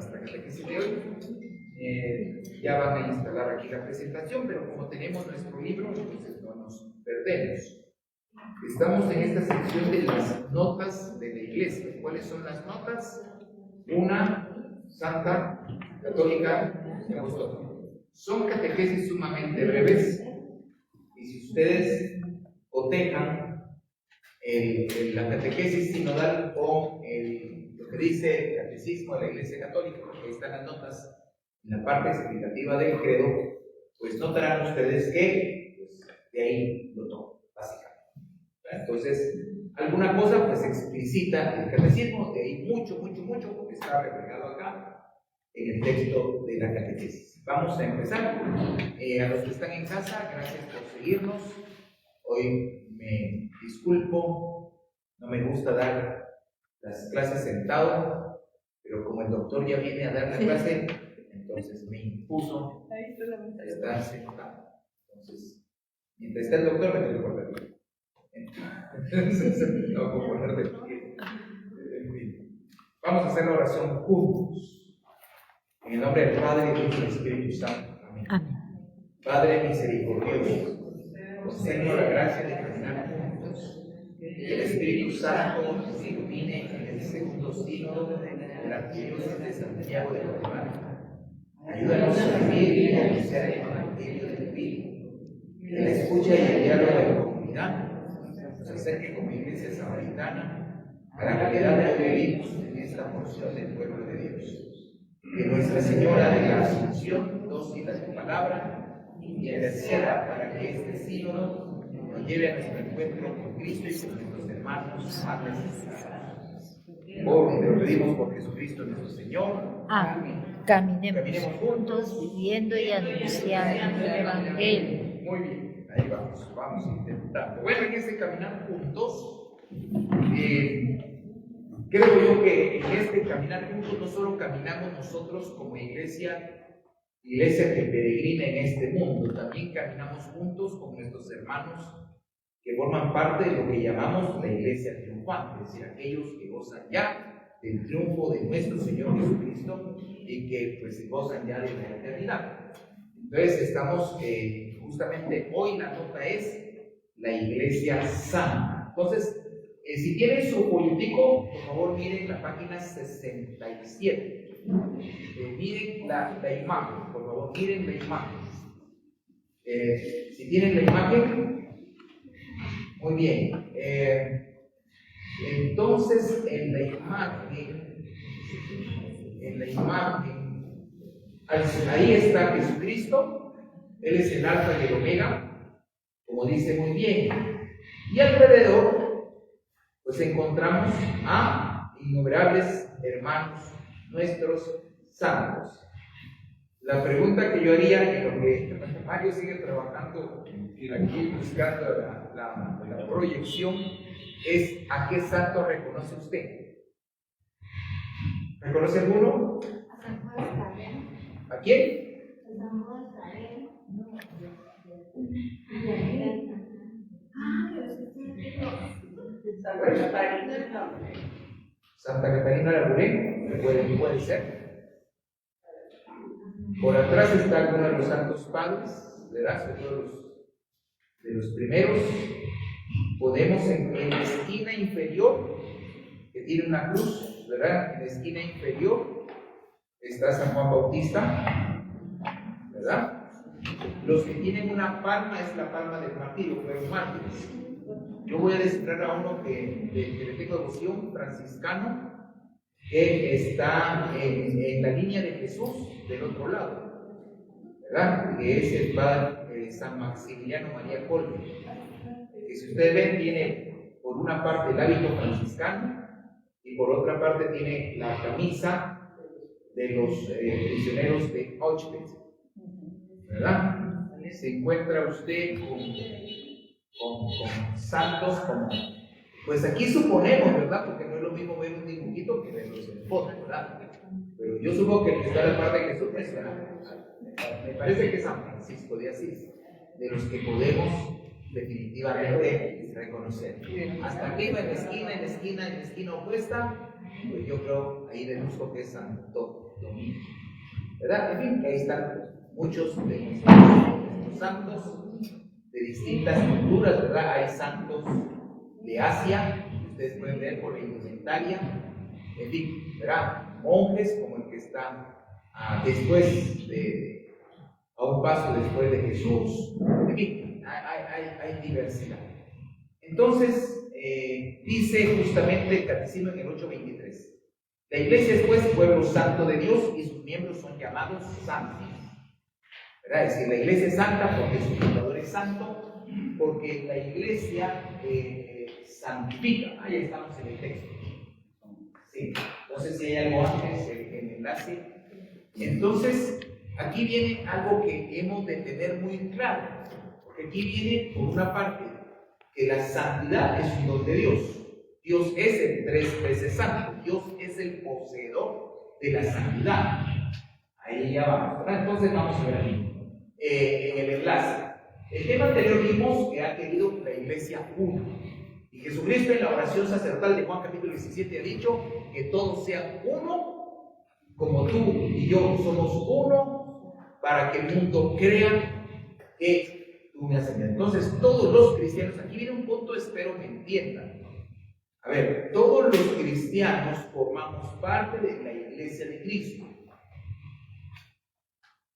nuestra catequesis de hoy. Ya van a instalar aquí la presentación, pero como tenemos nuestro libro, entonces no nos perdemos. Estamos en esta sección de las notas de la iglesia. ¿Cuáles son las notas? Una, santa, católica y apostólica. Son catequesis sumamente breves, y si ustedes cotejan la catequesis sinodal o lo que dice el catecismo de la Iglesia Católica, porque ahí están las notas en la parte explicativa del credo, pues notarán ustedes que pues, de ahí lo toman, básicamente. Entonces, alguna cosa pues explicita el catecismo, de ahí mucho, porque está reflejado acá en el texto de la catequesis. Vamos a empezar. A los que están en casa, gracias por seguirnos. Hoy me disculpo, no me gusta dar las clases sentado, pero como el doctor ya viene a dar la clase, entonces me impuso estar sentado. Entonces, mientras está el doctor, me tengo que poner de pie. Entonces, no puedo poner de pie. Vamos a hacer la oración juntos. En el nombre del Padre, del Hijo y del Espíritu Santo. Amén. Padre misericordioso, concédenos la gracia de caminar juntos, que el Espíritu Santo nos ilumine en el segundo signo de la arquidiócesis de Santiago de Guatemala. Ayúdanos a vivir y a anunciar el Evangelio del Espíritu, que la escucha y el diálogo de la comunidad nos acerque como iglesia samaritana a la realidad que vivimos en esta porción del pueblo de Dios. Que Nuestra Señora de la Asunción, dócil a tu palabra, interceda para que este sínodo nos lleve a nuestro encuentro con Cristo y con nuestros hermanos más necesitados. Te lo pedimos por Jesucristo nuestro Señor. Amén. Caminemos juntos, viviendo y anunciando el Evangelio. Muy bien, ahí vamos intentando. Bueno, en este caminar juntos, creo yo que en este caminar juntos no solo caminamos nosotros como iglesia que peregrina en este mundo, también caminamos juntos con nuestros hermanos que forman parte de lo que llamamos la iglesia triunfante, es decir, aquellos que gozan ya del triunfo de nuestro Señor Jesucristo y que pues gozan ya de la eternidad. Entonces estamos, justamente hoy la nota es la iglesia santa. Entonces, si tienen su folletico, por favor miren la página 67. Miren la imagen, por favor, miren la imagen. Si tienen la imagen, muy bien. Entonces, en la imagen, ahí está Jesucristo. Él es el alfa y el omega, como dice muy bien. Y alrededor pues encontramos a innumerables hermanos nuestros santos. La pregunta que yo haría, en lo que Mario sigue trabajando aquí buscando la proyección, es: ¿a qué santo reconoce usted? ¿Reconoce alguno? ¿A quién? Santa Catarina Labouré, puede ser. Por atrás está alguno de los santos padres, ¿verdad? De los primeros. Podemos en la esquina inferior, que tiene una cruz, ¿verdad? En la esquina inferior está San Juan Bautista, ¿verdad? Los que tienen una palma es la palma del martirio, fueron mártires. Yo voy a designar a uno que le tengo devoción, franciscano, que está en la línea de Jesús del otro lado, ¿verdad? Que es el padre San Maximiliano María Colbe. Que si ustedes ven, tiene por una parte el hábito franciscano y por otra parte tiene la camisa de los prisioneros de Auschwitz, ¿verdad? Se encuentra usted con santos como, pues aquí suponemos, ¿verdad? Porque no es lo mismo ver un dibujito que verlos en foto, ¿verdad? Pero yo supongo que está la parte de Jesús, me parece que es San Francisco de Asís, de los que podemos definitivamente reconocer. Hasta arriba, en la esquina opuesta, pues yo creo ahí deduzco que es Santo dominio. ¿Verdad? En fin, ahí están muchos de nuestros santos de distintas culturas, ¿verdad? Hay santos de Asia, ustedes pueden ver por la indumentaria, en fin, ¿verdad? Monjes como el que está a un paso después de Jesús, en fin, hay diversidad. Entonces, dice justamente el Catecismo en el 823, la Iglesia es pues pueblo santo de Dios y sus miembros son llamados santos. ¿Verdad? Es decir, la Iglesia es santa porque su fundador es santo, porque la Iglesia santifica. Ahí estamos en el texto. Sí. Entonces, si hay algo antes, el enlace. Entonces, aquí viene algo que hemos de tener muy claro, porque aquí viene, por una parte, que la santidad es un don de Dios. Dios es el 3 veces santo. Dios es el poseedor de la santidad. Ahí ya vamos, ¿verdad? Entonces vamos a ver aquí. En el enlace. El tema anterior vimos que ha querido la Iglesia una. Y Jesucristo en la oración sacerdotal de Juan capítulo 17 ha dicho que todos sean uno, como tú y yo somos uno, para que el mundo crea que tú me has enviado. Entonces todos los cristianos, aquí viene un punto, espero me entiendan. A ver, todos los cristianos formamos parte de la Iglesia de Cristo.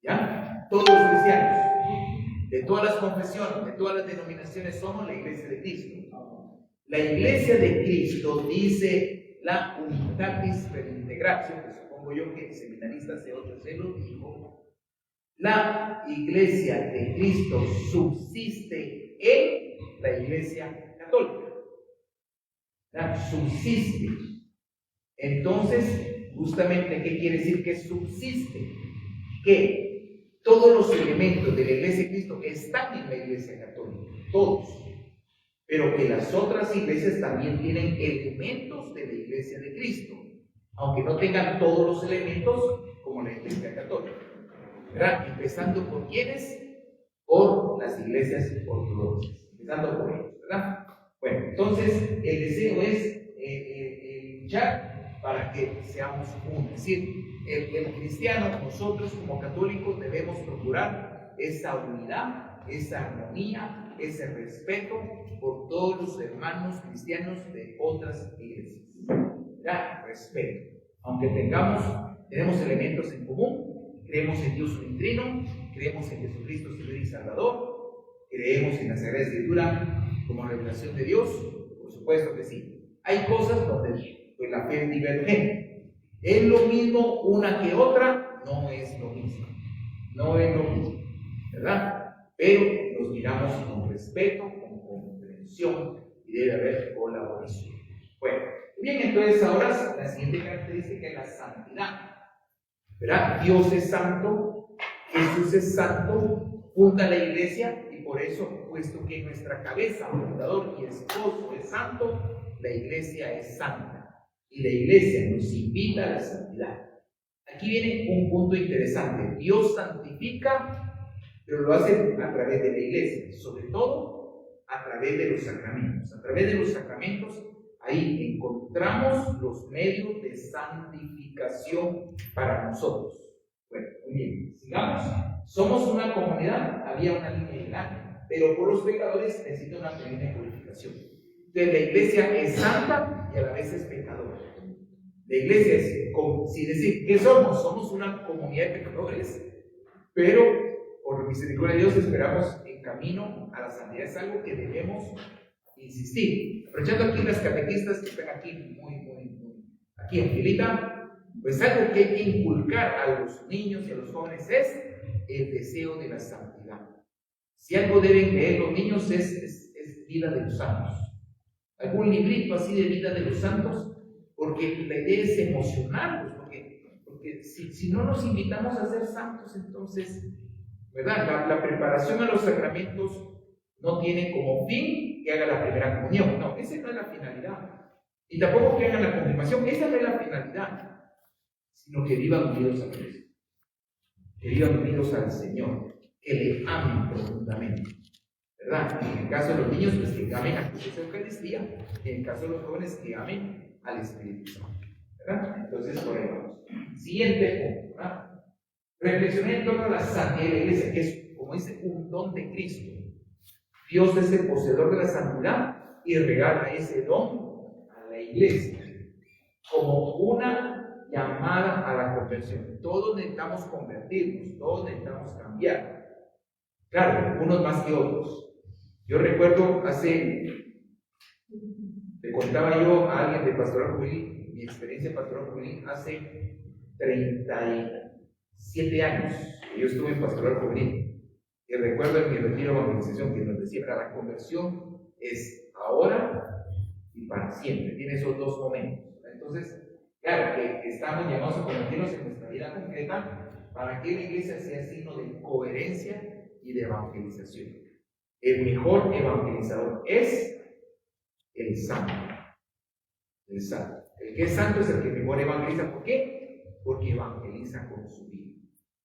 ¿Ya? Todos los cristianos, de todas las confesiones, de todas las denominaciones, somos la Iglesia de Cristo. La Iglesia de Cristo dice la Unitatis per Integratio, que supongo yo que el seminarista C8 se lo dijo. La Iglesia de Cristo subsiste en la Iglesia Católica. Subsiste. Entonces, justamente, ¿qué quiere decir que subsiste? Que todos los elementos de la Iglesia de Cristo están en la Iglesia Católica, todos, pero que las otras iglesias también tienen elementos de la Iglesia de Cristo, aunque no tengan todos los elementos como la Iglesia Católica, ¿verdad? Empezando por ¿quiénes? Por las iglesias ortodoxas, empezando por ellos, ¿verdad? Bueno, entonces el deseo es luchar para que seamos uno, es decir, el cristiano, nosotros como católicos debemos procurar esa unidad, esa armonía, ese respeto por todos los hermanos cristianos de otras iglesias. Ya, respeto. Aunque tenemos elementos en común, creemos en Dios Trino, creemos en Jesucristo Señor y Salvador, creemos en la Sagrada Escritura como revelación de Dios, por supuesto que sí. Hay cosas donde pues, la fe es divergente. ¿Es lo mismo una que otra? No es lo mismo. No es lo mismo, ¿verdad? Pero nos miramos con respeto, con comprensión y debe haber colaboración. Bueno, bien, entonces ahora la siguiente característica es la santidad, ¿verdad? Dios es santo, Jesús es santo, funda la iglesia y por eso, puesto que nuestra cabeza, fundador y esposo es santo, la iglesia es santa. Y la iglesia nos invita a la santidad. Aquí viene un punto interesante. Dios santifica, pero lo hace a través de la iglesia, sobre todo a través de los sacramentos. A través de los sacramentos, ahí encontramos los medios de santificación para nosotros. Bueno, muy bien, sigamos. Somos una comunidad, había una línea legal, pero por los pecadores necesita una pequeña purificación. Entonces la iglesia es santa y a la vez es pecadora. La iglesia es como si decir, ¿qué somos? Somos una comunidad de pecadores, pero por misericordia de Dios esperamos en camino a la santidad. Es algo que debemos insistir. Aprovechando aquí las catequistas que están aquí aquí en filita, pues algo que hay que inculcar a los niños y a los jóvenes es el deseo de la santidad. Si algo deben leer los niños es vida de los santos. Algún librito así de vida de los santos, porque la idea es emocionarlos, porque si no nos invitamos a ser santos, entonces, ¿verdad? La preparación a los sacramentos no tiene como fin que haga la primera comunión, no, esa no es la finalidad, y tampoco que hagan la confirmación, esa no es la finalidad, sino que vivan unidos a Cristo, que vivan unidos al Señor, que le amen profundamente, ¿verdad? En el caso de los niños, pues que amen a Jesús en Eucaristía, en el caso de los jóvenes, que amen al Espíritu Santo, ¿verdad? Entonces, por ahí vamos. Siguiente punto, ¿verdad? Reflexioné en torno a la santidad de la iglesia, que es, como dice, un don de Cristo. Dios es el poseedor de la santidad y regala ese don a la iglesia como una llamada a la conversión. Todos necesitamos convertirnos, todos necesitamos cambiar. Claro, unos más que otros. Yo recuerdo le contaba yo a alguien de Pastoral Juvenil, mi experiencia en Pastoral Juvenil hace 37 años que yo estuve en Pastoral Juvenil. Y recuerdo en mi retiro de evangelización que nos decía que la conversión es ahora y para siempre, tiene esos dos momentos. Entonces, claro que estamos llamados a convertirnos en nuestra vida concreta para que la iglesia sea signo de coherencia y de evangelización. El mejor evangelizador es el santo. El santo. El que es santo es el que mejor evangeliza. ¿Por qué? Porque evangeliza con su vida.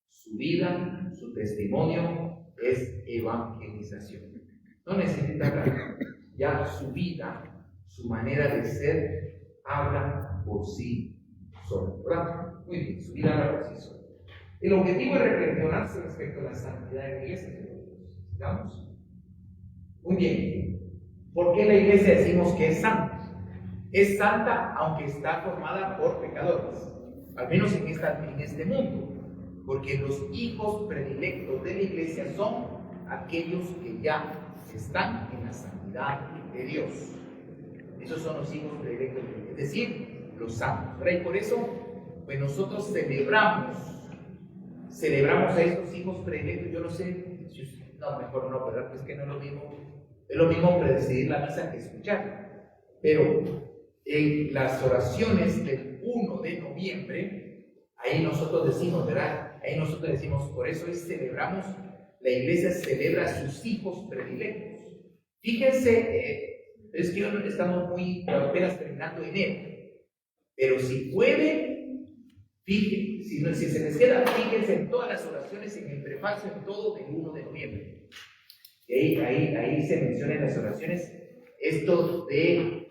Su vida, su testimonio es evangelización. No necesita hablar. Ya su vida, su manera de ser, habla por sí solo. ¿Verdad? Muy bien, su vida habla por sí solo. El objetivo es reflexionarse respecto a la santidad de la iglesia. ¿Estamos? Muy bien. ¿Por qué la iglesia decimos que es santa? Es santa aunque está formada por pecadores, al menos en este mundo, porque los hijos predilectos de la iglesia son aquellos que ya están en la santidad de Dios. Esos son los hijos predilectos de la iglesia, es decir, los santos. ¿Verdad? Y por eso, pues nosotros celebramos a estos hijos predilectos. Yo no sé si usted, no, mejor no, ¿verdad? Pues que no es lo mismo predecir la misa que escuchar. Pero en las oraciones del 1 de noviembre, ahí nosotros decimos, ¿verdad? Ahí nosotros decimos, por eso celebramos, la iglesia celebra a sus hijos predilectos. Fíjense, es que estamos apenas terminando enero, pero si pueden, fíjense, si se les queda, fíjense en todas las oraciones, en el prefacio, en todo del 1 de noviembre. Y ahí se menciona en las oraciones esto de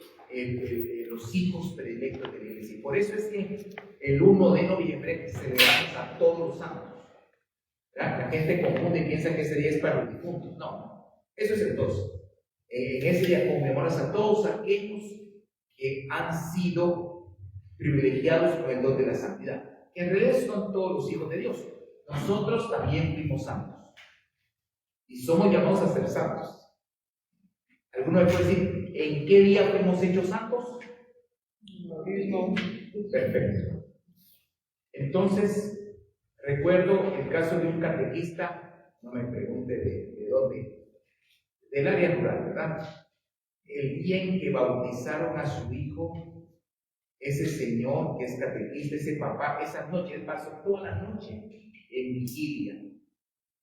los hijos predilectos de la iglesia. Y por eso es que el 1 de noviembre celebramos a todos los santos. ¿Verdad? La gente confunde y piensa que ese día es para los difuntos. No, eso es el 2. En ese día conmemoramos a todos aquellos que han sido privilegiados con el don de la santidad, que en realidad son todos los hijos de Dios. Nosotros también fuimos santos y somos llamados a ser santos. ¿Alguno me puede decir en qué día fuimos hechos santos? No. Perfecto. Entonces, recuerdo el caso de un catequista, no me pregunte de dónde, del área rural, ¿verdad? El día en que bautizaron a su hijo, ese señor que es catequista, ese papá, esa noche, él pasó toda la noche en vigilia,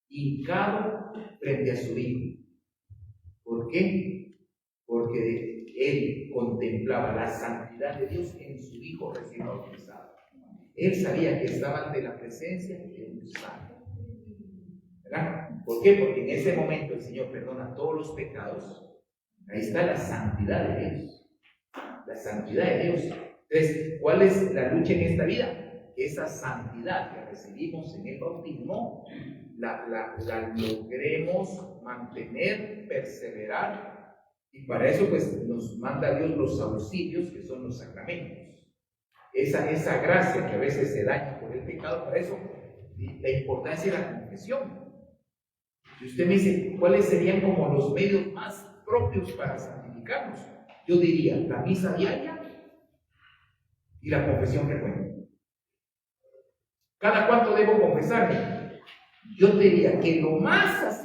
hincado frente a su hijo. ¿Por qué? Porque él contemplaba la santidad de Dios en su hijo recién bautizado. Él sabía que estaba ante la presencia de un santo. ¿Verdad? ¿Por qué? Porque en ese momento el Señor perdona todos los pecados. Ahí está la santidad de Dios. La santidad de Dios. Entonces, ¿cuál es la lucha en esta vida? Que esa santidad que recibimos en el bautismo la logremos mantener, perseverar. Y para eso pues nos manda Dios los auxilios, que son los sacramentos. Esa gracia que a veces se daña por el pecado, para eso la importancia de la confesión. Si usted me dice cuáles serían como los medios más propios para santificarnos, yo diría la misa diaria y la confesión frecuente. ¿Cada cuánto debo confesarme? Yo te diría que lo más,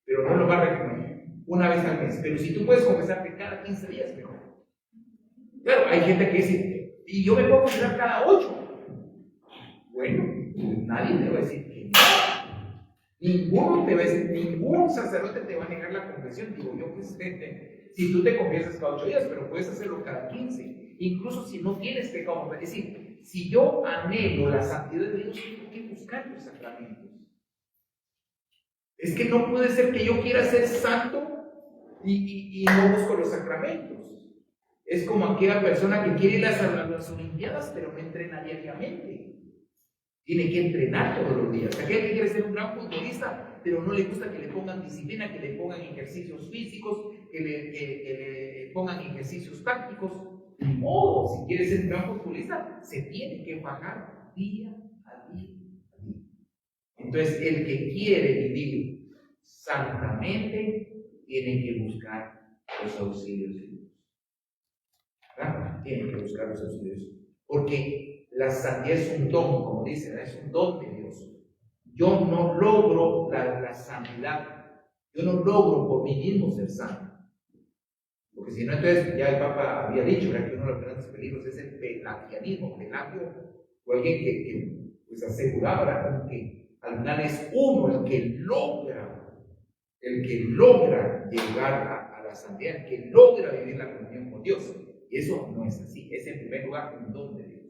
pero no lo va a recomendar una vez al mes. Pero si tú puedes confesarte cada 15 días, mejor. Claro, hay gente que dice, y yo me puedo confesar cada 8. Bueno, nadie te va a decir que no. Ningún sacerdote te va a negar la confesión. Digo yo, pues, si tú te confiesas cada 8 días, pero puedes hacerlo cada 15. Incluso si no tienes pecado, es decir, si yo anhelo la santidad de Dios, tengo que buscar los sacramentos. Es que no puede ser que yo quiera ser santo y no busco los sacramentos. Es como aquella persona que quiere ir a las Olimpiadas, pero no entrena diariamente. Tiene que entrenar todos los días. Aquel que quiere ser un gran futbolista, pero no le gusta que le pongan disciplina, que le pongan ejercicios físicos, que le pongan ejercicios tácticos. Ni modo, si quiere ser un gran futbolista, se tiene que bajar día a día a día. Entonces, el que quiere vivir santamente, tiene que buscar los auxilios de Dios. ¿Verdad? Tiene que buscar los auxilios de Dios. Porque la santidad es un don, como dicen, es un don de Dios. Yo no logro la santidad. Yo no logro por mí mismo ser santo. Porque si no, entonces ya el Papa había dicho que uno de los grandes peligros es el pelagianismo. Pelagio o alguien que pues aseguraba que al final es uno el que logra llegar a la santidad, el que logra vivir la comunión con Dios. Y eso no es así, es en primer lugar un don de Dios.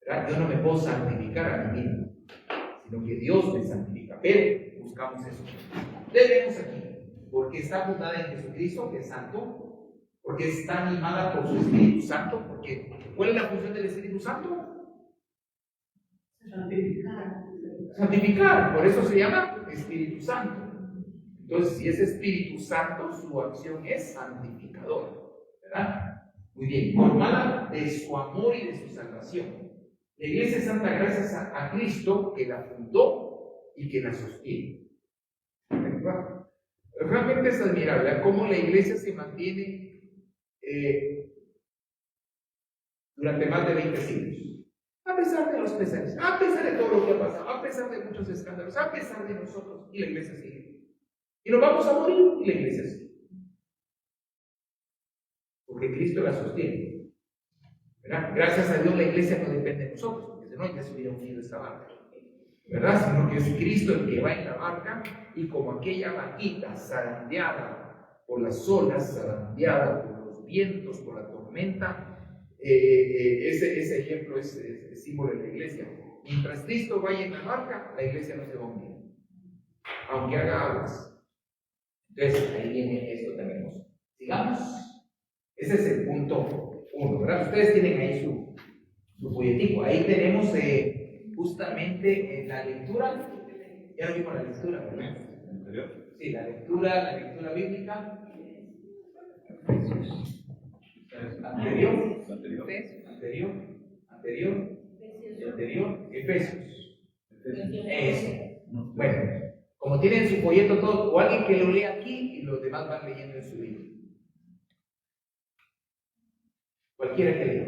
¿Verdad? Yo no me puedo santificar a mí mismo, sino que Dios me santifica. Pero buscamos eso. Le vemos aquí, porque está fundada en Jesucristo, que es santo, porque está animada por su Espíritu Santo, porque ¿cuál es la función del Espíritu Santo? Santificar, por eso se llama Espíritu Santo. Entonces, si es Espíritu Santo, su acción es santificadora, ¿verdad? Muy bien, formada de su amor y de su salvación. La Iglesia es santa gracias a Cristo, que la fundó y que la sostiene. ¿Verdad? Realmente es admirable cómo la Iglesia se mantiene durante más de 20 siglos. A pesar de los pesares, a pesar de todo lo que ha pasado, a pesar de muchos escándalos, a pesar de nosotros, y la Iglesia sigue. Y nos vamos a morir, y la Iglesia sigue. Porque Cristo la sostiene. ¿Verdad? Gracias a Dios la Iglesia no depende de nosotros, porque si no ya se hubiera unido esta barca. ¿Verdad? Sino que es Cristo el que va en la barca, y como aquella barquita zarandeada por las olas, zarandeada por los vientos, por la tormenta, ese ejemplo es símbolo de la Iglesia. Mientras Cristo vaya en la barca, la Iglesia no se va a hundir, aunque haga aguas. Entonces ahí viene esto también. Sigamos. Ese es el punto 1, ¿verdad? Ustedes tienen ahí su folletico. Ahí tenemos justamente la lectura. Ya lo vimos la lectura, ¿verdad? Sí, la lectura bíblica. Anterior, Efesios. Eso. Bueno, como tienen su folleto todo, o alguien que lo lea aquí y los demás van leyendo en su libro. Cualquiera que lea.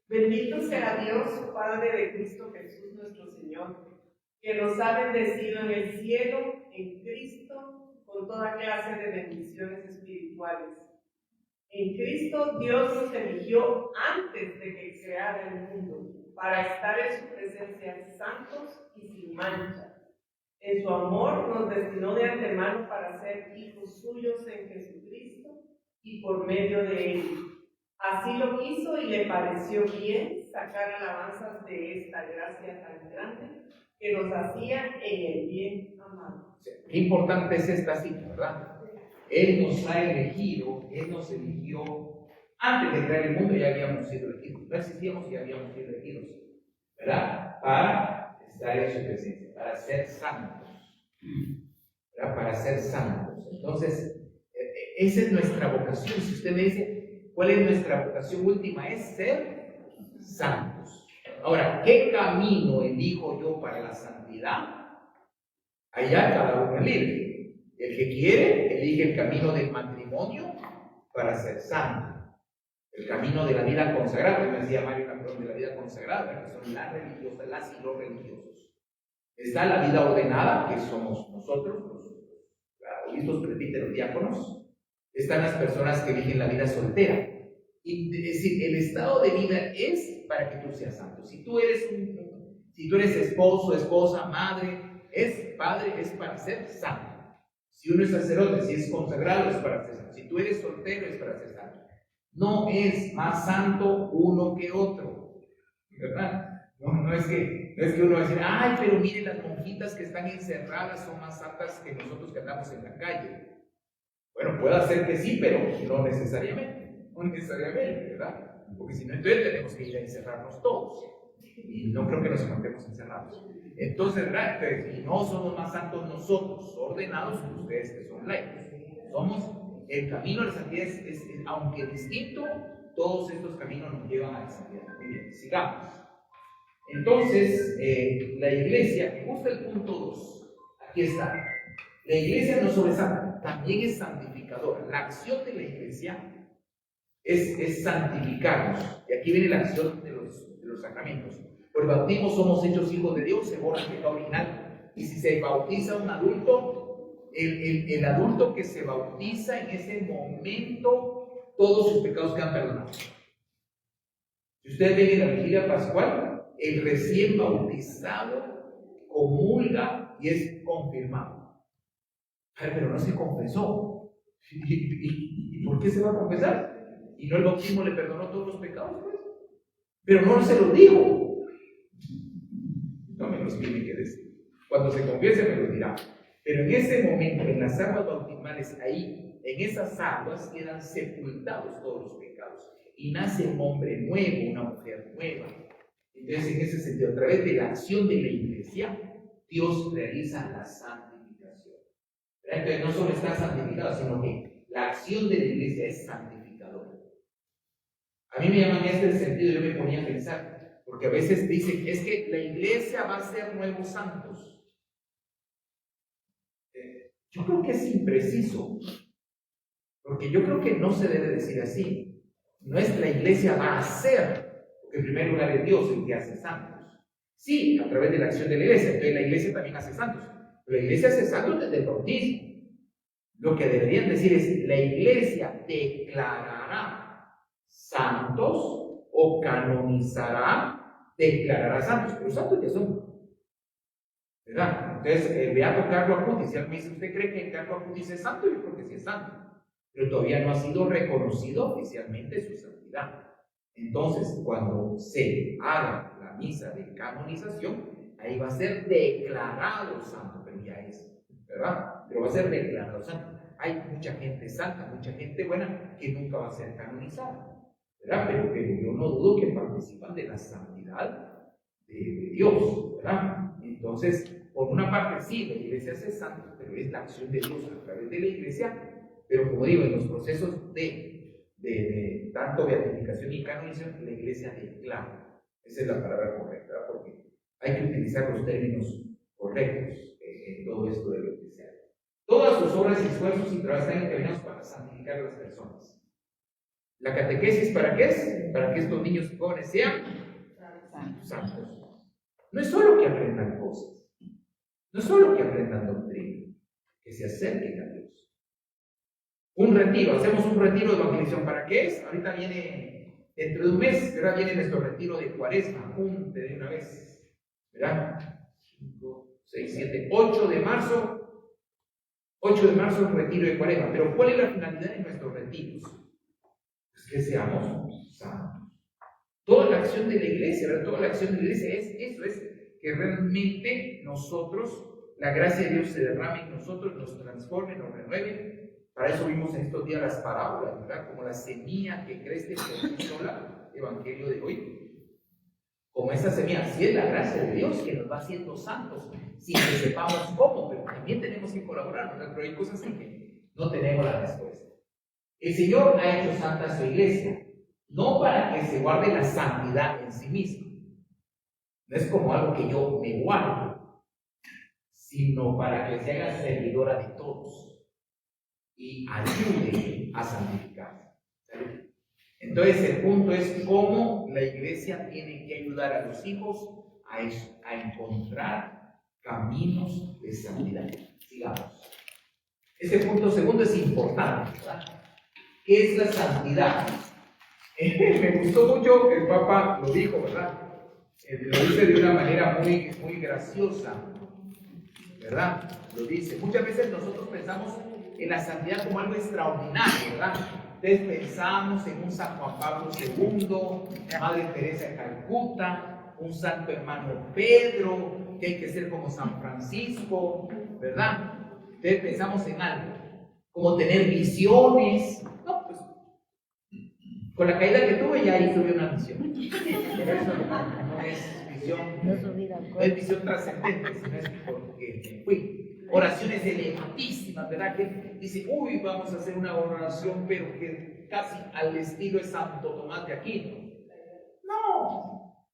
Bendito sea Dios, Padre de Cristo Jesús nuestro Señor, que nos ha bendecido en el cielo, en Cristo, con toda clase de bendiciones espirituales. En Cristo Dios nos eligió antes de que creara el mundo, para estar en su presencia santos y sin mancha. En su amor nos destinó de antemano para ser hijos suyos en Jesucristo y por medio de él. Así lo quiso y le pareció bien sacar alabanzas de esta gracia tan grande que nos hacía en el bien amado. Qué importante es esta cita, ¿verdad? Él nos ha elegido, Él nos eligió antes de crear el mundo, ya habíamos sido elegidos. No existíamos y ya habíamos sido elegidos, ¿verdad? Para estar en su presencia, para ser santos, ¿verdad? Para ser santos. Entonces, esa es nuestra vocación. Si usted me dice, ¿cuál es nuestra vocación última? Es ser santos. Ahora, ¿qué camino elijo yo para la santidad? Allá cada uno es libre. El que quiere, elige el camino del matrimonio para ser santo. El camino de la vida consagrada, como decía Mario Campeón, de la vida consagrada, que son las religiosas, las y los religiosos. Está la vida ordenada, que somos nosotros, los obispos, presbíteros, diáconos. Están las personas que eligen la vida soltera. Y, es decir, el estado de vida es para que tú seas santo. Si tú eres esposo, esposa, madre, padre, es para ser santo. Si uno es sacerdote, si es consagrado, es para ser santo. Si tú eres soltero, es para ser santo. No es más santo uno que otro, ¿verdad? No es que uno va a decir, ay, pero mire, las monjitas que están encerradas son más santas que nosotros que andamos en la calle. Bueno, puede ser que sí, pero no necesariamente, ¿verdad? Porque si no, entonces tenemos que ir a encerrarnos todos. Y no creo que nos mantengamos encerrados. Entonces, ¿verdad? Y no somos más santos nosotros, ordenados, que ustedes que son laicos. Somos el camino a la santidad, aunque distinto, todos estos caminos nos llevan a la santidad. Muy bien, sigamos. Entonces, la iglesia, me gusta el punto 2, aquí está. La iglesia no solo es santa, también es santificadora. La acción de la iglesia es santificarnos. Y aquí viene la acción de los sacramentos. Por el bautismo somos hechos hijos de Dios, se borra el pecado original. Y si se bautiza un adulto, el adulto que se bautiza en ese momento, todos sus pecados quedan perdonados. Si ustedes ven en la vigilia pascual, el recién bautizado comulga y es confirmado. Pero no se confesó. ¿Y por qué se va a confesar? ¿Y no el bautismo le perdonó todos los pecados? Pues? Pero no se los dijo. No me los tiene que decir. Cuando se confiese me los dirá. Pero en ese momento, en las aguas bautismales, ahí, en esas aguas quedan sepultados todos los pecados. Y nace un hombre nuevo, una mujer nueva. Entonces, en ese sentido, a través de la acción de la iglesia, Dios realiza la santificación. Entonces, no solo está santificado, sino que la acción de la iglesia es santificadora. A mí me llama en este sentido, yo me ponía a pensar, porque a veces dicen, es que la iglesia va a ser nuevos santos. Yo creo que es impreciso, porque yo creo que no se debe decir así. No es la iglesia va a ser, porque en primer lugar es Dios el que hace santos. Sí, a través de la acción de la iglesia, entonces la iglesia también hace santos. Pero la iglesia hace santos desde el bautismo. Lo que deberían decir es, la iglesia declarará santos o canonizará, declarará santos, pero santos ya son. ¿Verdad? Entonces, el beato Carlo Acutis, si alguien me dice, ¿usted cree que Carlo Acutis es santo? Yo creo que sí es santo, pero todavía no ha sido reconocido oficialmente su santidad. Entonces, cuando se haga la misa de canonización, ahí va a ser declarado santo, pero ya es, ¿verdad? Pero va a ser declarado santo. Hay mucha gente santa, mucha gente buena que nunca va a ser canonizada, ¿verdad? Pero yo no dudo que participan de la santidad de Dios, ¿verdad? Entonces, por una parte sí, la iglesia hace santos, pero es la acción de Dios a través de la iglesia, pero como digo, en los procesos de tanto beatificación y canonización, la iglesia declara. Esa es la palabra correcta, ¿verdad? Porque hay que utilizar los términos correctos en todo esto de lo que se hace. Todas sus obras, esfuerzos y trabajos están encaminados para santificar a las personas. ¿La catequesis para qué es? Para que estos niños y jóvenes sean santos. No es solo que aprendan cosas, no es solo que aprendan doctrina, que se acerquen a Dios. Un retiro, hacemos un retiro de evangelización. ¿Para qué es? Ahorita viene, dentro de un mes, ¿verdad? Viene nuestro retiro de Cuaresma, apunte de una vez, ¿verdad? 5, 6, 7, 8 de marzo, 8 de marzo el retiro de Cuaresma. Pero ¿cuál es la finalidad de nuestros retiros? Pues que seamos santos. Toda la acción de la iglesia, ¿verdad? Toda la acción de la iglesia es eso, es que realmente nosotros, la gracia de Dios se derrame en nosotros, nos transforme, nos renueve. Para eso vimos en estos días las parábolas, ¿verdad? Como la semilla que crece por sí sola, evangelio de hoy. Como esa semilla, sí es la gracia de Dios que nos va haciendo santos, sin que sepamos cómo, pero también tenemos que colaborar, ¿verdad? Pero hay cosas en que no tenemos la respuesta. El Señor ha hecho santa a su iglesia, no para que se guarde la santidad en sí misma. No es como algo que yo me guardo, sino para que se haga servidora de todos y ayude a santificar. Entonces el punto es cómo la iglesia tiene que ayudar a los hijos a eso, a encontrar caminos de santidad. Sigamos. Este punto segundo es importante, ¿verdad? ¿Qué es la santidad? Me gustó mucho que el Papa lo dijo, ¿verdad? Lo dice de una manera muy graciosa, ¿verdad? Lo dice. Muchas veces nosotros pensamos en la santidad como algo extraordinario, ¿verdad? Entonces pensamos en un San Juan Pablo II, Madre Teresa de Calcuta, un santo hermano Pedro, que hay que ser como San Francisco, ¿verdad? Entonces pensamos en algo, como tener visiones. No, pues, con la caída que tuve ya ahí tuve una visión. Pero eso no es visión, no es visión trascendente, sino es porque fui. Oraciones elegantísimas, ¿verdad? Que dice, uy, vamos a hacer una oración, pero que casi al estilo de Santo Tomás de Aquino. No.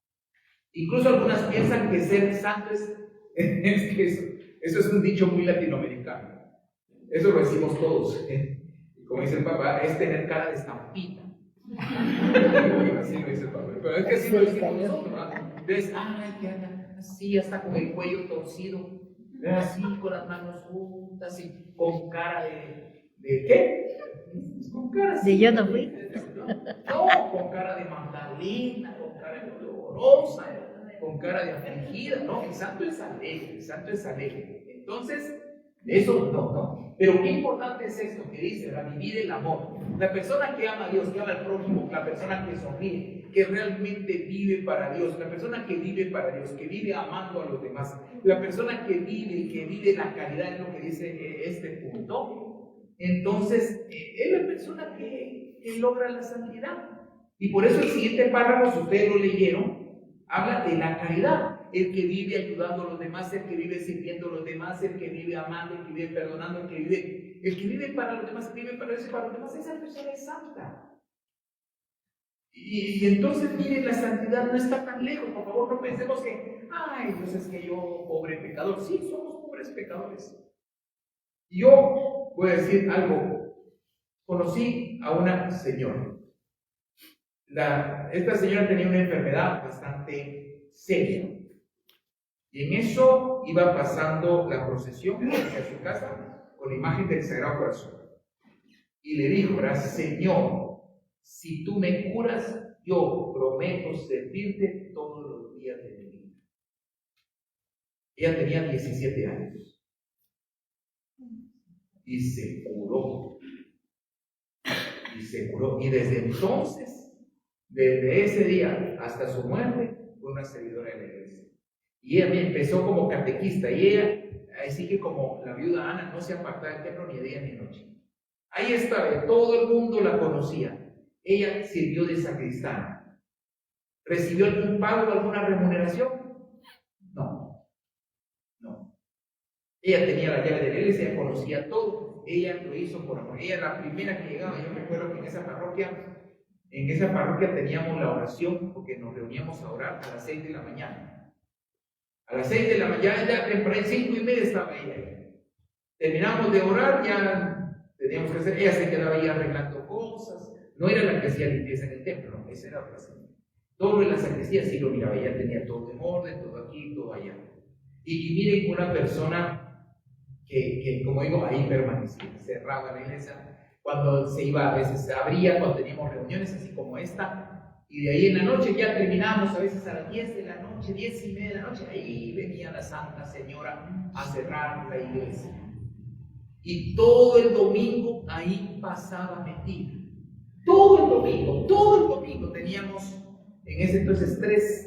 Incluso algunas piensan que ser santo es que eso es un dicho muy latinoamericano. Eso lo decimos todos. Como dice el Papa, es tener cara de estampita. Así lo dice el Papa. Pero es que así lo decimos nosotros, ¿verdad? Entonces, ay, que anda así, hasta con el cuello torcido, así, con las manos juntas, y con cara ¿de qué? Con cara así, de yo no fui. No, con cara de Magdalena, con cara de dolorosa, con cara de afligida. No, el santo es alegre, el santo es alegre. Entonces, eso no. Pero qué importante es esto que dice, ¿verdad? Vivir el amor. La persona que ama a Dios, que ama al prójimo, la persona que sonríe, que realmente vive para Dios, la persona que vive para Dios, que vive amando a los demás, la persona que vive la caridad, es lo que dice este punto. Entonces, es la persona que logra la santidad. Y por eso el siguiente párrafo, si ustedes lo leyeron, habla de la caridad. El que vive ayudando a los demás, el que vive sirviendo a los demás, el que vive amando, el que vive perdonando, el que vive para los demás, el que vive para Dios y para los demás, esa persona es santa. Y entonces, miren, la santidad no está tan lejos. Por favor, no pensemos que, ay, pues es que yo, pobre pecador. Sí, somos pobres pecadores. Yo voy a decir algo. Conocí a una señora. Esta señora tenía una enfermedad bastante seria. Y en eso iba pasando la procesión hacia su casa con la imagen del Sagrado Corazón. Y le dijo, ¿verdad? Señor, si tú me curas, yo prometo servirte todos los días de mi vida. Ella tenía 17 años. Y se curó. Y desde entonces, desde ese día hasta su muerte, fue una servidora de la iglesia. Y ella empezó como catequista. Y ella, así que como la viuda Ana, no se apartaba del templo ni de día ni de noche. Ahí estaba, todo el mundo la conocía. Ella sirvió de sacristana. ¿Recibió algún pago o alguna remuneración? No. Ella tenía la llave de la iglesia, ella conocía todo. Ella lo hizo por amor. Ella era la primera que llegaba. Yo me acuerdo que en esa parroquia teníamos la oración, porque nos reuníamos a orar a las 6 de la mañana. A las 6 de la mañana, ya temprano, 5:30 estaba ella ahí. Terminamos de orar, ya teníamos que hacer, ella se quedaba ahí arreglando cosas. No era la que hacía limpieza en el templo, no, esa era otra señora. Todo en la sacristía sí lo miraba, ella tenía todo en orden, todo aquí, todo allá. Y miren, una persona que, como digo, ahí permanecía, cerraba la iglesia. Cuando se iba, a veces se abría, cuando teníamos reuniones así como esta. Y de ahí en la noche ya terminábamos, a veces a las 10 de la noche, 10:30 de la noche, ahí venía la Santa Señora a cerrar la iglesia. Y todo el domingo ahí pasaba metida. Todo el domingo teníamos en ese entonces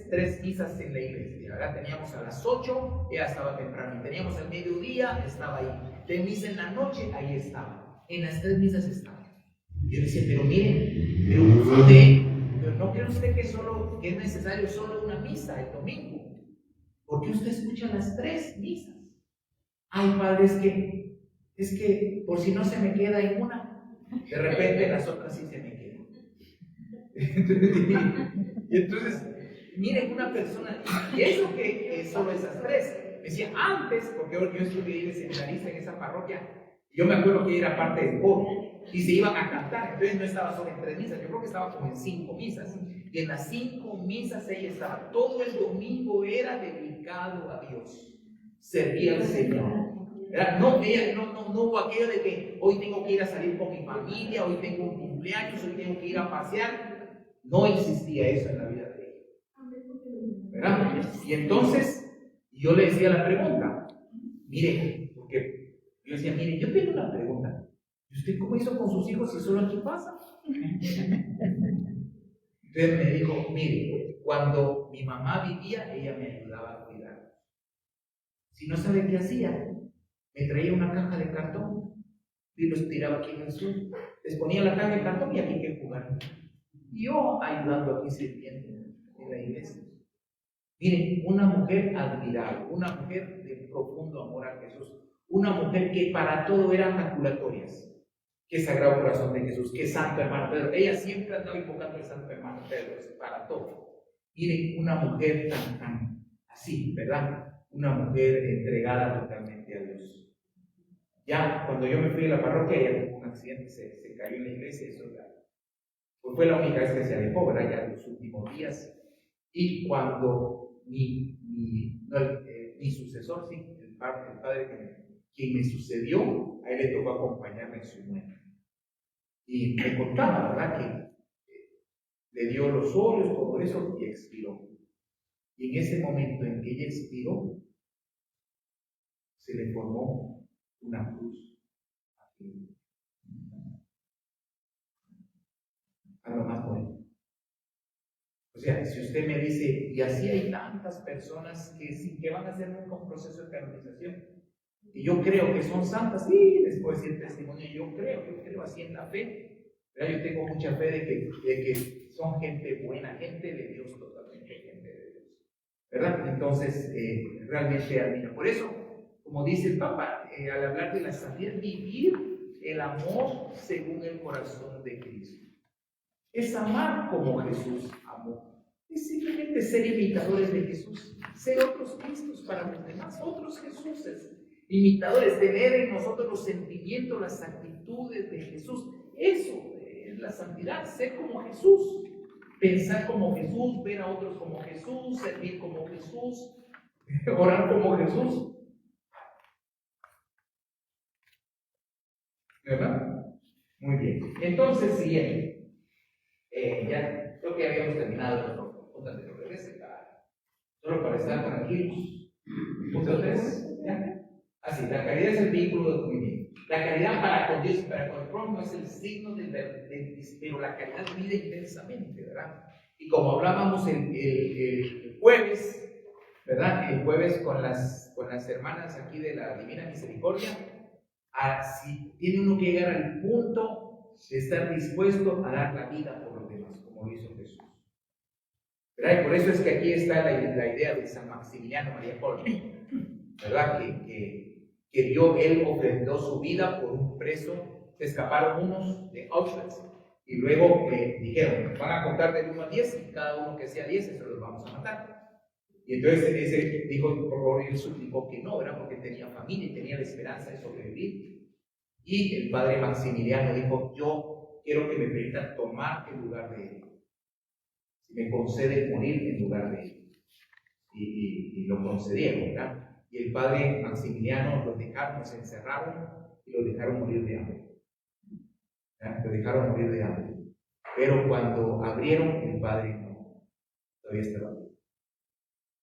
tres misas en la iglesia, ¿verdad? Teníamos a las 8, ella estaba temprano, y teníamos al mediodía, estaba ahí. De misa en la noche, ahí estaba. En las 3 misas estaba. Y yo decía, pero mire, pero no cree usted que es necesario solo una misa el domingo. ¿Por qué usted escucha las 3 misas? Ay, padre, es que por si no se me queda en una, de repente las otras sí se me quedan. Y entonces, miren, una persona, y eso que solo esas 3, decía antes, porque yo estudié de seminarista en esa parroquia, yo me acuerdo que era parte del coro, y se iban a cantar, entonces no estaba solo en 3 misas, yo creo que estaba como en 5 misas, y en las 5 misas ella estaba, todo el domingo era dedicado a Dios, servía al Señor. Ella no hubo aquello de que hoy tengo que ir a salir con mi familia, hoy tengo un cumpleaños, hoy tengo que ir a pasear. No existía eso en la vida de ella, ¿verdad? Y entonces yo le decía la pregunta, mire, porque yo decía, mire, yo tengo una pregunta, ¿y usted cómo hizo con sus hijos si solo aquí pasa? Entonces me dijo, mire, cuando mi mamá vivía, ella me ayudaba a cuidar. Si no sabe qué hacía, me traía una caja de cartón y los tiraba aquí en el suelo. Les ponía la caja de cartón y aquí que jugar. Y yo ayudando aquí sirviendo en la iglesia. Miren, una mujer admirable, una mujer de profundo amor a Jesús, una mujer que para todo eran calculatorias. Qué Sagrado Corazón de Jesús, qué Santo Hermano Pedro. Ella siempre andaba invocando al Santo Hermano Pedro para todo. Miren, una mujer tan así, ¿verdad? Una mujer entregada totalmente a Dios. Ya cuando yo me fui de la parroquia, ella tuvo un accidente, se cayó en la iglesia, eso ya. Pues fue la única vez que se alejó, ¿verdad? Ya en los últimos días. Y cuando mi sucesor, sí, el padre quien me sucedió, a él le tocó acompañarme en su muerte. Y me contaba, ¿verdad?, que le dio los óleos, todo eso, y expiró. Y en ese momento en que ella expiró, se le formó una cruz aquí, a lo más bonito. O sea, si usted me dice, y así hay tantas personas que van a hacer nunca un proceso de canonización, y yo creo que son santas, sí, les puedo decir testimonio, yo creo así en la fe, ¿verdad? Yo tengo mucha fe de que son gente buena, gente de Dios, totalmente gente de Dios, ¿verdad? Entonces, realmente admiro. Por eso, como dice el Papa, al hablar de la santidad, vivir el amor según el corazón de Cristo. Es amar como Jesús amó. Es simplemente ser imitadores de Jesús, ser otros Cristos para los demás, otros Jesuses. Imitadores, tener en nosotros los sentimientos, las actitudes de Jesús. Eso es la santidad, ser como Jesús, pensar como Jesús, ver a otros como Jesús, servir como Jesús, orar como Jesús. ¿Verdad? Muy bien. Entonces, siguiente. Ya creo que habíamos terminado las preguntas de regrese, solo para estar tranquilos. Punto 3. ¿Ya? Así, la caridad es el vínculo muy bien. La caridad para con Dios y para con el prójimo es el signo del pero la caridad vive intensamente, ¿verdad? Y como hablábamos el jueves, ¿verdad? El jueves con las hermanas aquí de la Divina Misericordia, si tiene uno que llegar al punto de estar dispuesto a dar la vida por los demás, como lo hizo Jesús. ¿Verdad? Y por eso es que aquí está la idea de San Maximiliano María Kolbe, ¿verdad? Que él ofrendó su vida por un preso. Se escaparon unos de Auschwitz y luego dijeron, van a contar del 1 al 10 y cada uno que sea 10, eso los vamos a matar. Y entonces ese dijo, por favor, él suplicó que no, ¿verdad? Porque tenía familia y tenía la esperanza de sobrevivir. Y el padre Maximiliano dijo, yo quiero que me permitan tomar el lugar de él. Si me concede morir en lugar de él. Y lo concedieron, ¿verdad? Y el padre Maximiliano los encerraron y los dejaron morir de hambre. ¿Verdad? Los dejaron morir de hambre. Pero cuando abrieron, el padre no, todavía estaba vivo.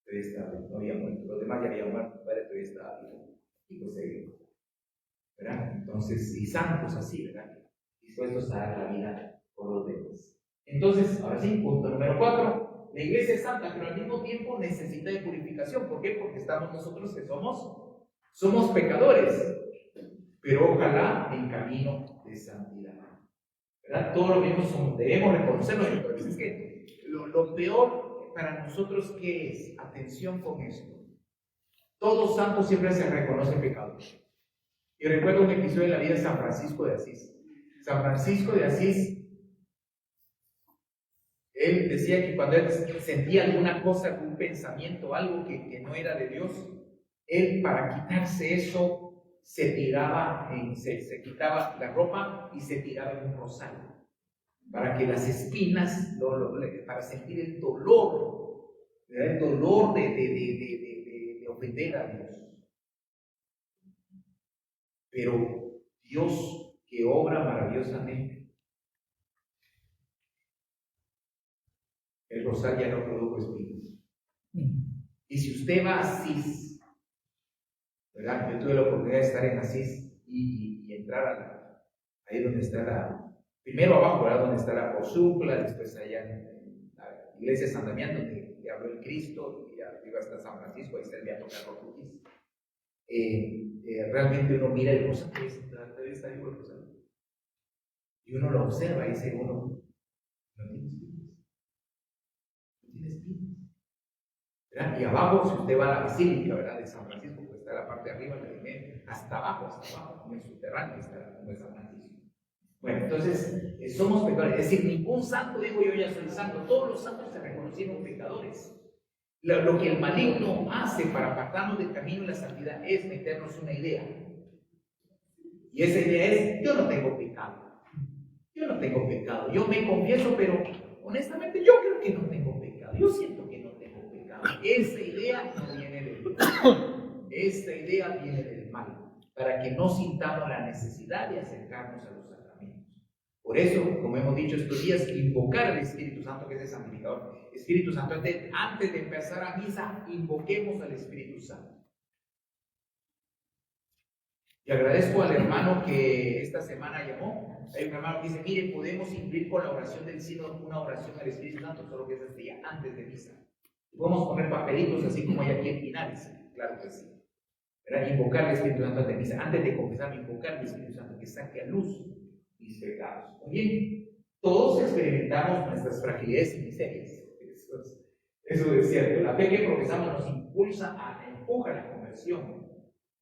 Todavía estaba vivo, no había muerto. Los demás ya habían muerto, el padre todavía estaba vivo. Y pues seguimos. ¿Verdad? Entonces, y santos así, ¿verdad? Dispuestos a dar la vida por los demás. Entonces, ahora sí, punto número 4. La iglesia es santa, pero al mismo tiempo necesita de purificación. ¿Por qué? Porque estamos nosotros que somos pecadores, pero ojalá en camino de santidad. ¿Verdad? Todo lo mismo debemos reconocerlo, pero es que lo peor para nosotros, ¿qué es? Atención con esto. Todo santo siempre se reconoce pecador. Y recuerdo un episodio de la vida de San Francisco de Asís. San Francisco de Asís, él decía que cuando él sentía alguna cosa, algún pensamiento, algo que no era de Dios, él para quitarse eso se tiraba, se quitaba la ropa y se tiraba en un rosal. Para que las espinas, para sentir el dolor, ¿verdad? El dolor de ofender a Dios. Pero Dios, que obra maravillosamente, el rosal ya no produjo espinas. Y si usted va a Asís, ¿verdad? Yo tuve la oportunidad de estar en Asís y entrar ahí donde está primero abajo, ¿verdad? Donde está la Porcúncula, después allá en la iglesia de San Damián, donde le habló el Cristo, y arriba está San Francisco, ahí está el Beato Carlos Ruiz. Realmente uno mira el rosario, está ahí el rosario, y uno lo observa y dice uno, no tiene espinas, no tiene espinas, ¿verdad? Y abajo, si usted va a la basílica, ¿verdad?, de San Francisco, pues está la parte de arriba, la de medio, hasta abajo, en el subterráneo está como es San Francisco. Bueno, entonces, somos pecadores, es decir, ningún santo digo yo ya soy santo, todos los santos se reconocieron pecadores. Lo que el maligno hace para apartarnos del camino de la santidad es meternos una idea. Y esa idea es, yo no tengo pecado. Yo no tengo pecado. Yo me confieso, pero honestamente yo creo que no tengo pecado. Yo siento que no tengo pecado. Esa idea no viene del mal. Esta idea viene del mal. Para que no sintamos la necesidad de acercarnos a los sacramentos. Por eso, como hemos dicho estos días, invocar al Espíritu Santo, que es el santificador. Espíritu Santo, antes de empezar a misa, invoquemos al Espíritu Santo. Y agradezco al hermano que esta semana llamó. Hay un hermano que dice, mire, podemos incluir con la oración del sínodo una oración al Espíritu Santo, solo que es este día, antes de misa. Y podemos poner papelitos así como hay aquí en Pinares, claro que sí. Pero invocar al Espíritu Santo antes de misa, antes de confesar, invocar al Espíritu Santo, que saque a luz mis pecados. Muy bien, todos experimentamos nuestras fragilidades y miserias. Eso es cierto. La fe que profesamos nos empuja a la conversión.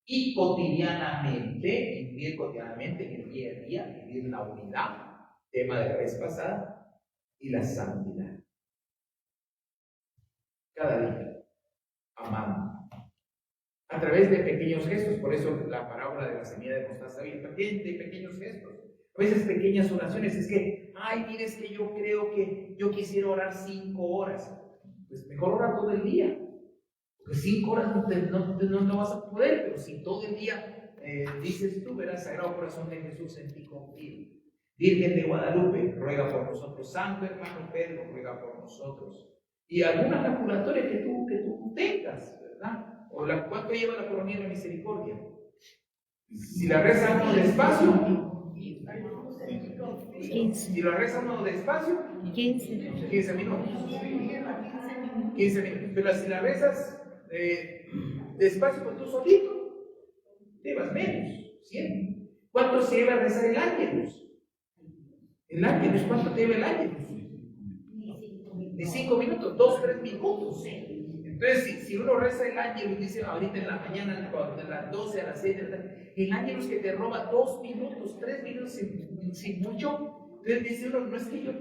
Y cotidianamente, vivir cotidianamente en el día a día, vivir la unidad, tema de la vez pasada, y la santidad. Cada día, amando. A través de pequeños gestos, por eso la parábola de la semilla de mostaza bien, de pequeños gestos. A veces pequeñas oraciones, es que, ay, mire, es que yo creo que yo quisiera orar 5 horas. Pues mejor ora todo el día. Porque 5 horas no vas a poder, pero si todo el día dices tú, verás, Sagrado Corazón de Jesús, en ti confío. Virgen de Guadalupe, ruega por nosotros. Santo hermano Pedro, ruega por nosotros. Y alguna calculatoria que tú tengas, ¿verdad? O ¿cuánto lleva la coronilla de la misericordia? Si la reza uno despacio, 15. Si la reza uno despacio, 15 minutos. 15 minutos. Pero si la rezas despacio con tú solito, llevas menos, 100. ¿Cuánto se lleva a rezar el ángelus? El ángelus, ¿cuánto te lleva el ángelus? Ni 5 minutos, 2, 3 minutos. Entonces, si uno reza el ángelus, dice ahorita en la mañana, de las 12 a las 6 de la tarde, el ángelus que te roba 2 minutos, 3 minutos sin mucho. Entonces dice uno, no es que yo,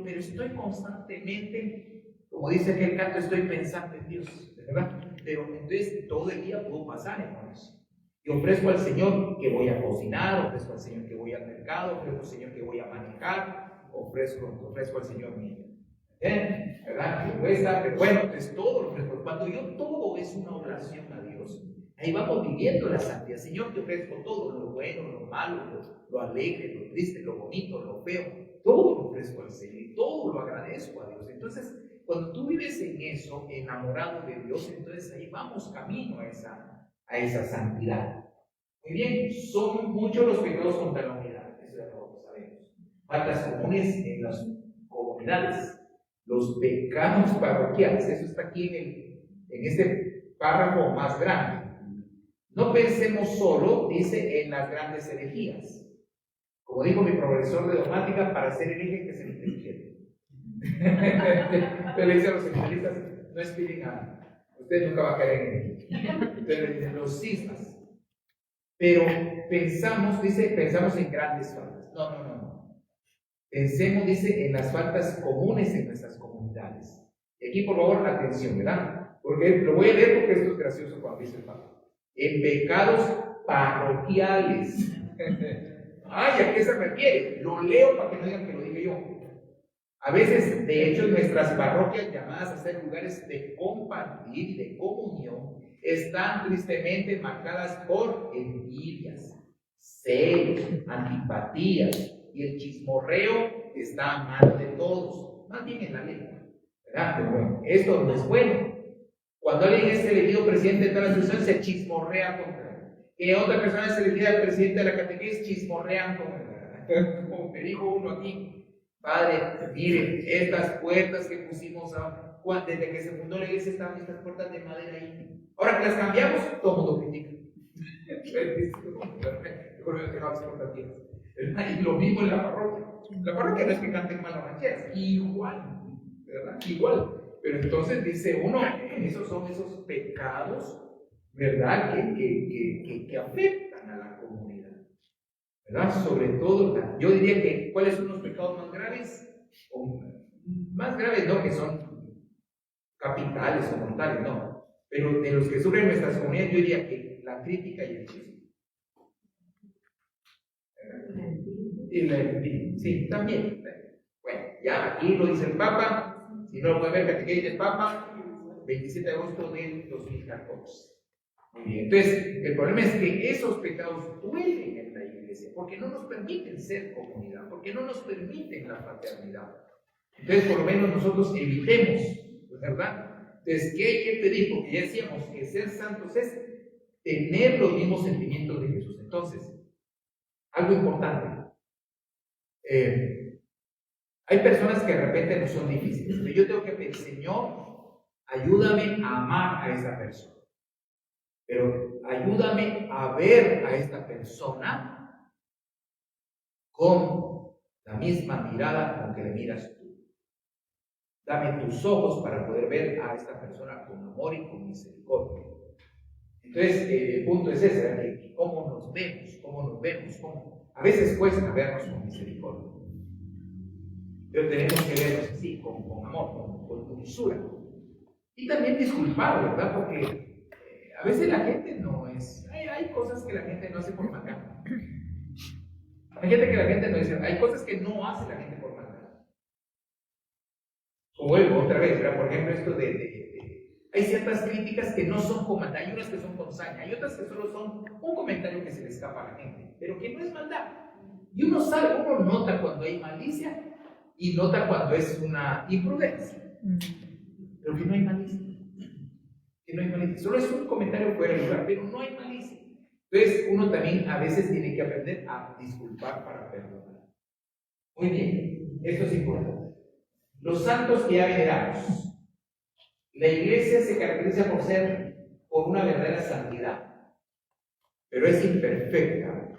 pero estoy constantemente, como dice aquel canto, estoy pensando en Dios, ¿verdad? Pero entonces todo el día puedo pasar en oración. Y ofrezco al Señor que voy a cocinar, ofrezco al Señor que voy al mercado, ofrezco al Señor que voy a manejar, ofrezco al Señor mío. ¿Verdad? Que cuesta, pero bueno, entonces todo lo ofrezco. Cuando yo todo es una oración a Dios, ahí vamos viviendo la santidad. Señor, te ofrezco todo, lo bueno, lo malo, lo alegre, lo triste, lo bonito, lo feo. Todo lo ofrezco al Señor y todo lo agradezco a Dios. Entonces, cuando tú vives en eso, enamorado de Dios, entonces ahí vamos camino a esa santidad. Muy bien, son muchos los pecados contra la unidad, eso ya lo sabemos. Faltas comunes en las comunidades, los pecados parroquiales, eso está aquí en este párrafo más grande. No pensemos solo, dice, en las grandes herejías. Como dijo mi profesor de dogmática, para ser hereje que se inteligente. Entonces le dice a los seminaristas, no aspiren a, usted nunca va a caer en hereje. Entonces le dicen, los cismas. Pero pensamos en grandes faltas. No. Pensemos, dice, en las faltas comunes en nuestras comunidades. Y aquí, por favor, atención, ¿verdad? Porque lo voy a leer porque esto es gracioso cuando dice el Papa. En pecados parroquiales. Ay, ¿a qué se refiere? Lo leo para que no digan que lo dije yo. A veces, de hecho, en nuestras parroquias llamadas a ser lugares de compartir y de comunión, están tristemente marcadas por envidias, celos, antipatías, y el chismorreo está a mano de todos, más bien en la lengua, ¿verdad? Pero bueno, esto no es bueno. Cuando alguien es elegido presidente de toda la institución, se chismorrea contra él. Que otra persona es elegida presidente de la catequesis, chismorrean contra él. Como me dijo uno aquí, padre, miren, estas puertas que pusimos ahora, desde que se fundó la iglesia estaban estas puertas de madera ahí. Ahora que las cambiamos, todo mundo critica. Y lo mismo en la parroquia. La parroquia no es que canten mal las rancheras, igual, ¿verdad? Igual. Pero entonces dice uno, esos son esos pecados, ¿verdad? Que afectan a la comunidad, ¿verdad? Sobre todo, yo diría que, ¿cuáles son los pecados más graves? O más graves, no, que son capitales o mortales, no. Pero de los que sufren nuestras comunidades, yo diría que la crítica y el chisme. Sí, también. Bueno, ya aquí lo dice el Papa, si no lo pueden ver, catequesis del Papa, 27 de agosto del 2014. Muy bien, entonces, el problema es que esos pecados duelen en la iglesia, porque no nos permiten ser comunidad, porque no nos permiten la fraternidad. Entonces, por lo menos nosotros evitemos, ¿verdad? Entonces, ¿qué hay que pedir? Porque ya decíamos que ser santos es tener los mismos sentimientos de Jesús. Entonces, algo importante. Hay personas que de repente no son difíciles, pero yo tengo que pedir, Señor, ayúdame a amar a esa persona, pero ayúdame a ver a esta persona con la misma mirada con que le miras tú. Dame tus ojos para poder ver a esta persona con amor y con misericordia. Entonces, el punto es ese, ¿verdad? ¿Cómo nos vemos? A veces cuesta vernos con misericordia. Pero tenemos que vernos así, con amor, con dulzura. Y también disculpar, ¿verdad? Porque a veces la gente no es... Hay cosas que la gente no hace por maldad. Hay gente que la gente no dice... Hay cosas que no hace la gente por maldad. Como vuelvo otra vez, ¿verdad? Por ejemplo, esto hay ciertas críticas que no son con maldad, hay unas que son con saña, hay otras que solo son un comentario que se le escapa a la gente, pero que no es maldad. Y uno sabe, uno nota cuando hay malicia y nota cuando es una imprudencia, pero que no hay malicia. Que no hay malicia. Solo es un comentario fuera de lugar, pero no hay malicia. Entonces, uno también a veces tiene que aprender a disculpar para perdonar. Muy bien, esto es importante. Los santos que ya veneramos. La iglesia se caracteriza por una verdadera santidad, pero es imperfecta.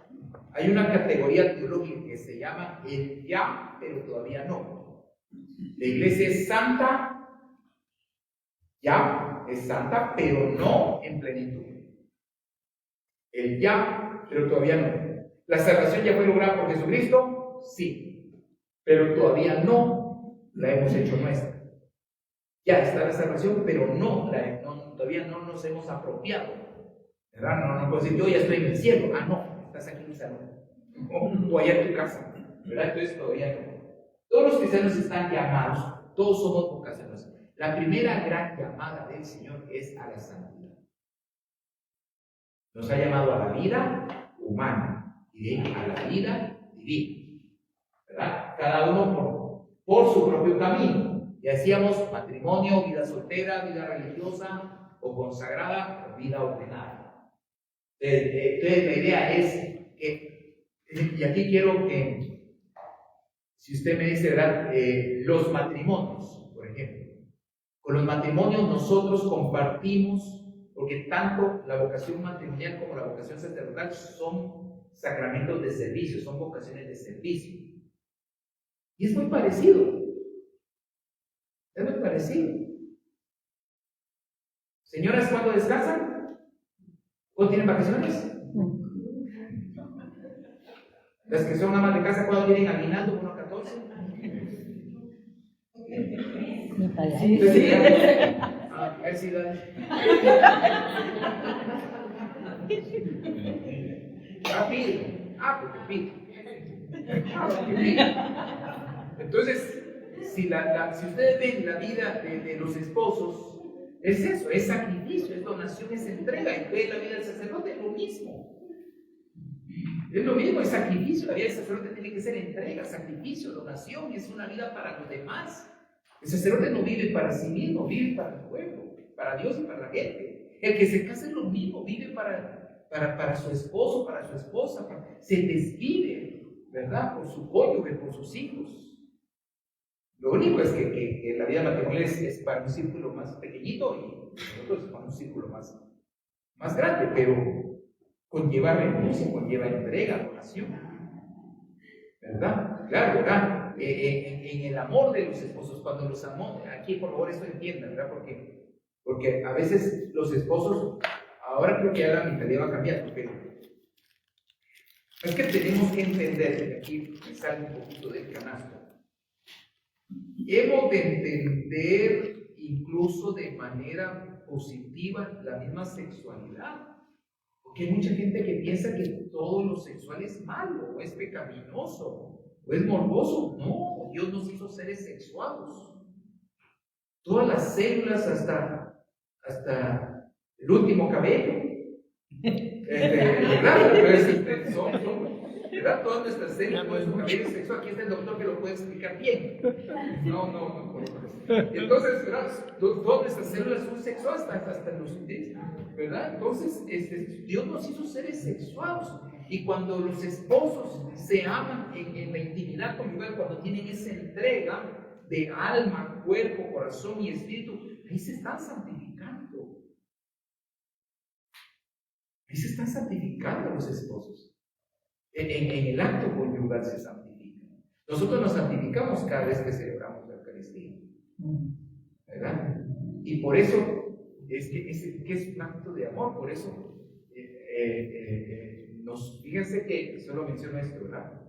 Hay una categoría teológica que se llama el ya, pero todavía no. La iglesia es santa, ya es santa, pero no en plenitud. El ya, pero todavía no. ¿La salvación ya fue lograda por Jesucristo? Sí, pero todavía no la hemos hecho nuestra. Ya está la salvación, pero todavía no nos hemos apropiado. ¿Verdad? No puedo decir, yo ya estoy en el cielo. Ah, no, estás aquí en el salón. O allá en tu casa. ¿Verdad? Entonces todavía no. Todos los cristianos están llamados, todos somos vocacionados. La primera gran llamada del Señor es a la santidad. Nos ha llamado a la vida humana y de ahí a la vida divina. ¿Verdad? Cada uno por su propio camino. Y hacíamos matrimonio, vida soltera, vida religiosa o consagrada, vida ordenada. Entonces la idea es que, y aquí quiero que, si usted me dice, ¿verdad? Los matrimonios, por ejemplo. Con los matrimonios nosotros compartimos, porque tanto la vocación matrimonial como la vocación sacerdotal son sacramentos de servicio, son vocaciones de servicio. Y es muy parecido. Es muy parecido. Señoras, ¿cuándo descansan? ¿Cuándo tienen vacaciones? Las que son amas de casa, ¿cuándo tienen aguinaldo? ¿1 a 14? Sí. A ver si da. Rápido. Porque pide. Entonces, si ustedes ven la vida de los esposos, es eso, es sacrificio, es donación, es entrega. Y ven la vida del sacerdote, es lo mismo. Es lo mismo, es sacrificio. La vida del sacerdote tiene que ser entrega, sacrificio, donación, es una vida para los demás. El sacerdote no vive para sí mismo, vive para el pueblo, para Dios y para la gente. El que se casa es lo mismo, vive para su esposo, para su esposa, se desvive, ¿verdad? Por su cónyuge, por sus hijos. Lo único es que la vida matrimonial es para un círculo más pequeñito y nosotros es para un círculo más grande, pero conlleva renuncia, conlleva entrega, donación, ¿verdad? Claro, ¿verdad? En el amor de los esposos, cuando los amamos, aquí por favor esto entiendan, ¿verdad? Porque a veces los esposos, ahora creo que ya la mentalidad va cambiando, pero es que tenemos que entender, que aquí me sale un poquito del canasto, hemos de entender incluso de manera positiva la misma sexualidad. Porque hay mucha gente que piensa que todo lo sexual es malo, o es pecaminoso, o es morboso. No, Dios nos hizo seres sexuados. Todas las células hasta el último cabello. ¿Verdad? ¿Verdad? Todas nuestras células, nuestro cabello sexual. Aquí está el doctor que lo puede explicar bien. No. Entonces, ¿verdad? Todas nuestras células son sexuales hasta los intestinos. ¿Verdad? Entonces, Dios nos hizo seres sexuados. Y cuando los esposos se aman en la intimidad conyugal, cuando tienen esa entrega de alma, cuerpo, corazón y espíritu, ahí se están santificando. Ahí se están santificando los esposos. En el acto conyugal se santifican. Nosotros nos santificamos cada vez que celebramos la Eucaristía. ¿Verdad? Y por eso que es un acto de amor, por eso fíjense que solo menciono esto, ¿verdad?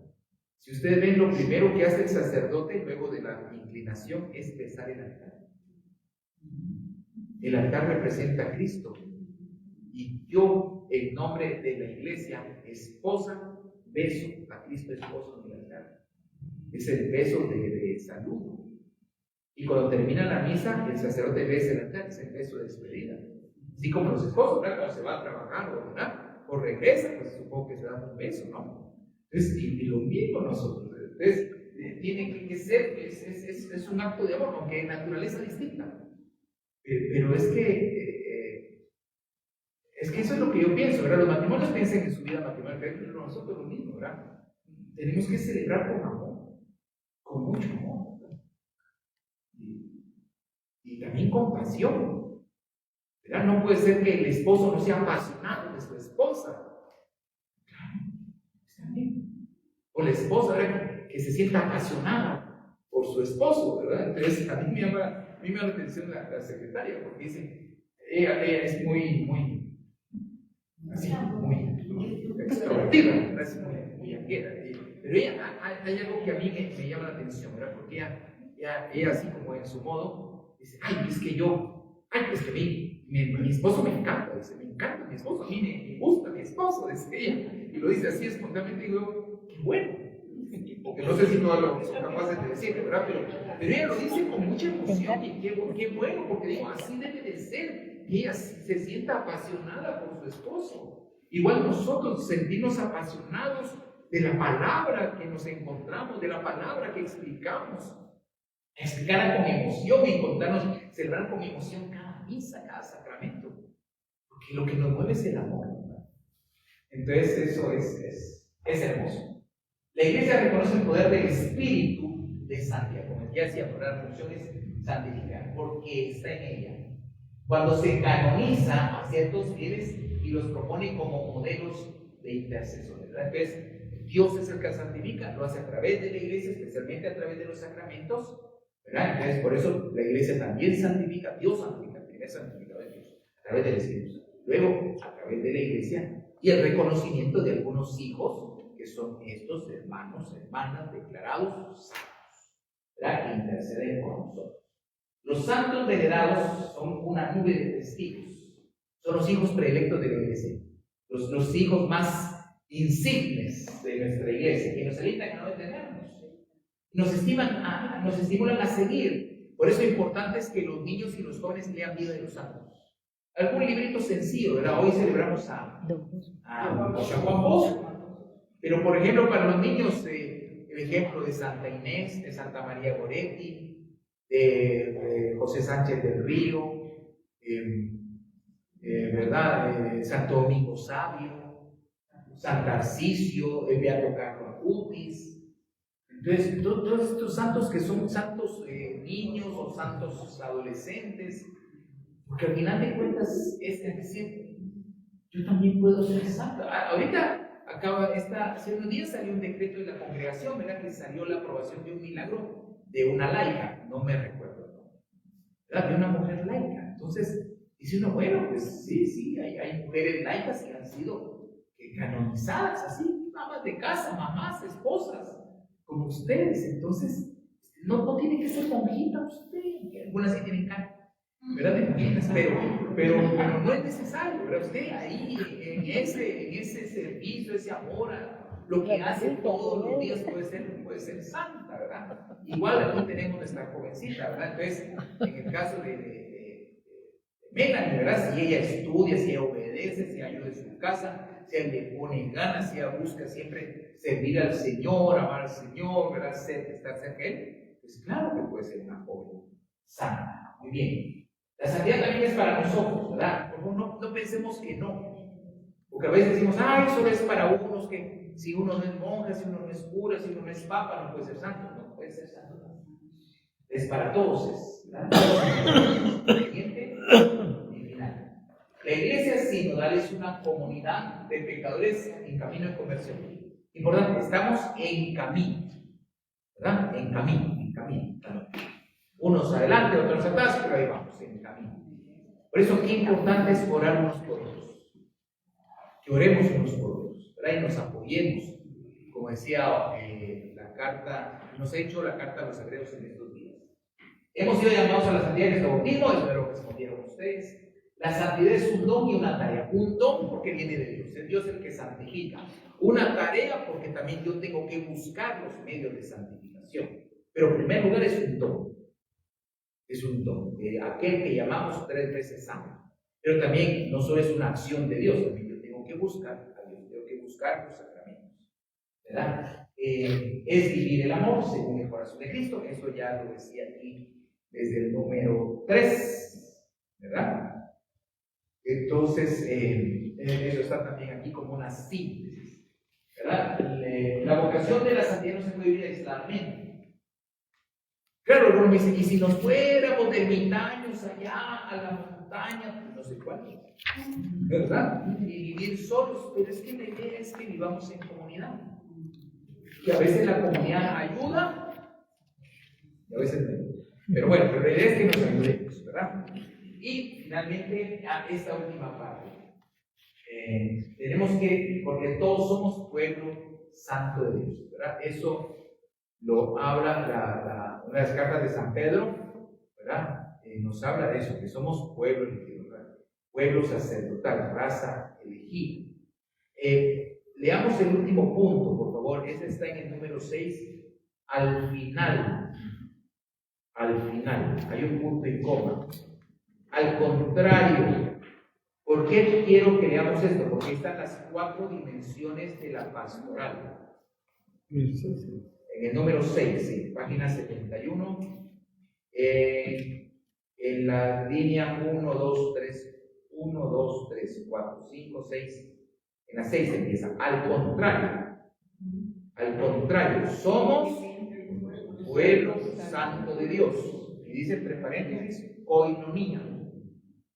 Si ustedes ven, lo primero que hace el sacerdote luego de la inclinación es besar el altar. El altar representa a Cristo, y yo, en nombre de la iglesia, esposa, beso a Cristo esposo en el altar. Es el beso de saludo. Y cuando termina la misa, el sacerdote besa el altar, es el beso de despedida. Así como los esposos, ¿verdad? Cuando se va a trabajar o regresa, pues supongo que se da un beso, ¿no? Entonces, y lo mismo nosotros. Entonces, tiene que ser, es un acto de amor, aunque de naturaleza distinta. Pero es que eso es lo que yo pienso, ¿verdad? Los matrimonios piensan en su vida matrimonial, pero nosotros lo mismo, ¿verdad? Tenemos que celebrar con amor, con mucho amor, ¿verdad? Y también con pasión, ¿verdad? No puede ser que el esposo no sea apasionado de su esposa. O la esposa, ¿verdad? Que se sienta apasionada por su esposo, ¿verdad? Entonces, a mí me llama la atención la secretaria, porque dice, ella es muy extrovertida, ¿verdad? Es muy amiguera. Pero ella, hay algo que a mí me llama la atención, ¿verdad? Porque ella así como en su modo, dice, es que mi esposo me encanta, dice, me encanta mi esposo, a mí me gusta mi esposo, dice ella. Y lo dice así espontáneamente, y digo, qué bueno. Porque no sé si todos lo son capaces de decir, ¿verdad? Pero ella lo dice con mucha emoción, y qué bueno, porque digo, así debe de ser. Y ella se sienta apasionada por su esposo. Igual nosotros sentimos apasionados de la palabra que nos encontramos, de la palabra que explicamos. Explicarla con emoción y contarnos, celebrar con emoción cada misa, cada sacramento. Porque lo que nos mueve es el amor, ¿verdad? Entonces eso es hermoso. La iglesia reconoce el poder del Espíritu de santidad, como ya decía, por la función es santificar, porque está en ella. Cuando se canoniza a ciertos fieles y los propone como modelos de intercesores, ¿verdad? Entonces, Dios es el que santifica, lo hace a través de la iglesia, especialmente a través de los sacramentos, ¿verdad? Entonces, por eso la iglesia también santifica, Dios santifica, el primer santificador de Dios, a través del Espíritu Santo. Luego, a través de la iglesia y el reconocimiento de algunos hijos, que son estos hermanos, hermanas declarados santos, ¿verdad? Que interceden por nosotros. Los santos venerados son una nube de testigos, son los hijos predilectos de la iglesia, los hijos más insignes de nuestra iglesia, que nos alientan a no detenernos, nos estimulan a seguir. Por eso lo importante es que los niños y los jóvenes lean Vida de los Santos. Algún librito sencillo, ¿verdad? Hoy celebramos a San Juan Bosco. Pero, por ejemplo, para los niños, el ejemplo de Santa Inés, de Santa María Goretti, de José Sánchez del Río, ¿verdad? Santo Domingo Sabio, San Tarcisio, el Beato Carlo Acutis. Entonces, todos estos santos que son santos niños o santos adolescentes, porque al final de cuentas es decir, yo también puedo ser santo. Ahorita hace unos días salió un decreto de la congregación, ¿verdad? Que salió la aprobación de un milagro de una laica, no me recuerdo, ¿verdad? De una mujer laica. Entonces, dice uno, bueno, pues sí, hay mujeres laicas que han sido canonizadas, así, amas de casa, mamás, esposas, como ustedes. Entonces, no tiene que ser monjita usted, algunas sí tienen cara, ¿verdad? De monjitas, pero no es necesario, ¿verdad? Usted ahí, en ese servicio, ese amor, lo que hace todos los días puede ser santa, ¿verdad? Igual aquí tenemos nuestra jovencita, ¿verdad? Entonces, en el caso de Melanie, ¿verdad? Si ella estudia, si ella obedece, si ella ayuda en su casa, si ella le pone ganas, si ella busca siempre servir al Señor, amar al Señor, ¿verdad? Estar cerca de Él, pues claro que puede ser una joven santa. Muy bien. La santidad también es para nosotros, ¿verdad? No pensemos que no. Porque a veces decimos, solo es para unos, que si uno no es monja, si uno no es cura, si uno no es papa, no puede ser santo. No puede ser santo. Es para todos, ¿verdad? Siguiente y final. La iglesia sinodal es una comunidad de pecadores en camino de conversión. Importante, estamos en camino, ¿verdad? En camino. Unos adelante, otros atrás, pero ahí vamos, en camino. Por eso, qué importante es orar unos por otros. Que oremos unos por otros, ¿verdad? Y nos apoyemos. Como decía la carta, nos ha hecho la carta a los hebreos en estos días. Hemos sido llamados a la santidad en este bautismo, espero que respondieron ustedes. La santidad es un don y una tarea. Un don porque viene de Dios, es Dios el que santifica. Una tarea porque también yo tengo que buscar los medios de santificación. Pero en primer lugar es un don. Es un don, aquel que llamamos 3 veces santo. Pero también no solo es una acción de Dios, también yo tengo que buscar a Dios, tengo que buscar los sacramentos, ¿verdad? Es vivir el amor según el corazón de Cristo, eso ya lo decía aquí desde el número 3, ¿verdad? Entonces, eso está también aquí como una síntesis, ¿verdad? La vocación de la santidad no se puede vivir aisladamente. Claro, uno me dice, y si nos fuéramos de ermitaños allá a la montaña, no sé cuál, ¿verdad? Y vivir solos, pero es que la idea es que vivamos en comunidad. Y a veces la comunidad ayuda, y a veces no. Pero bueno, la idea es que nos ayudemos, ¿verdad? Y finalmente, a esta última parte. Tenemos que, porque todos somos pueblo santo de Dios, ¿verdad? Eso lo habla una de las cartas de San Pedro, ¿verdad? Nos habla de eso, que somos pueblo elegido, ¿verdad? Pueblo sacerdotal, raza elegida. Leamos el último punto, por favor. Este está en el número 6. Al final, hay un punto y coma. Al contrario, ¿por qué quiero que leamos esto? Porque están las 4 dimensiones de la pastoral. En el número 6, sí, página 71, en la línea 1, 2, 3, 4, 5, 6, en la 6 empieza. Al contrario, somos pueblo santo de Dios. Y dice entre paréntesis, koinonía.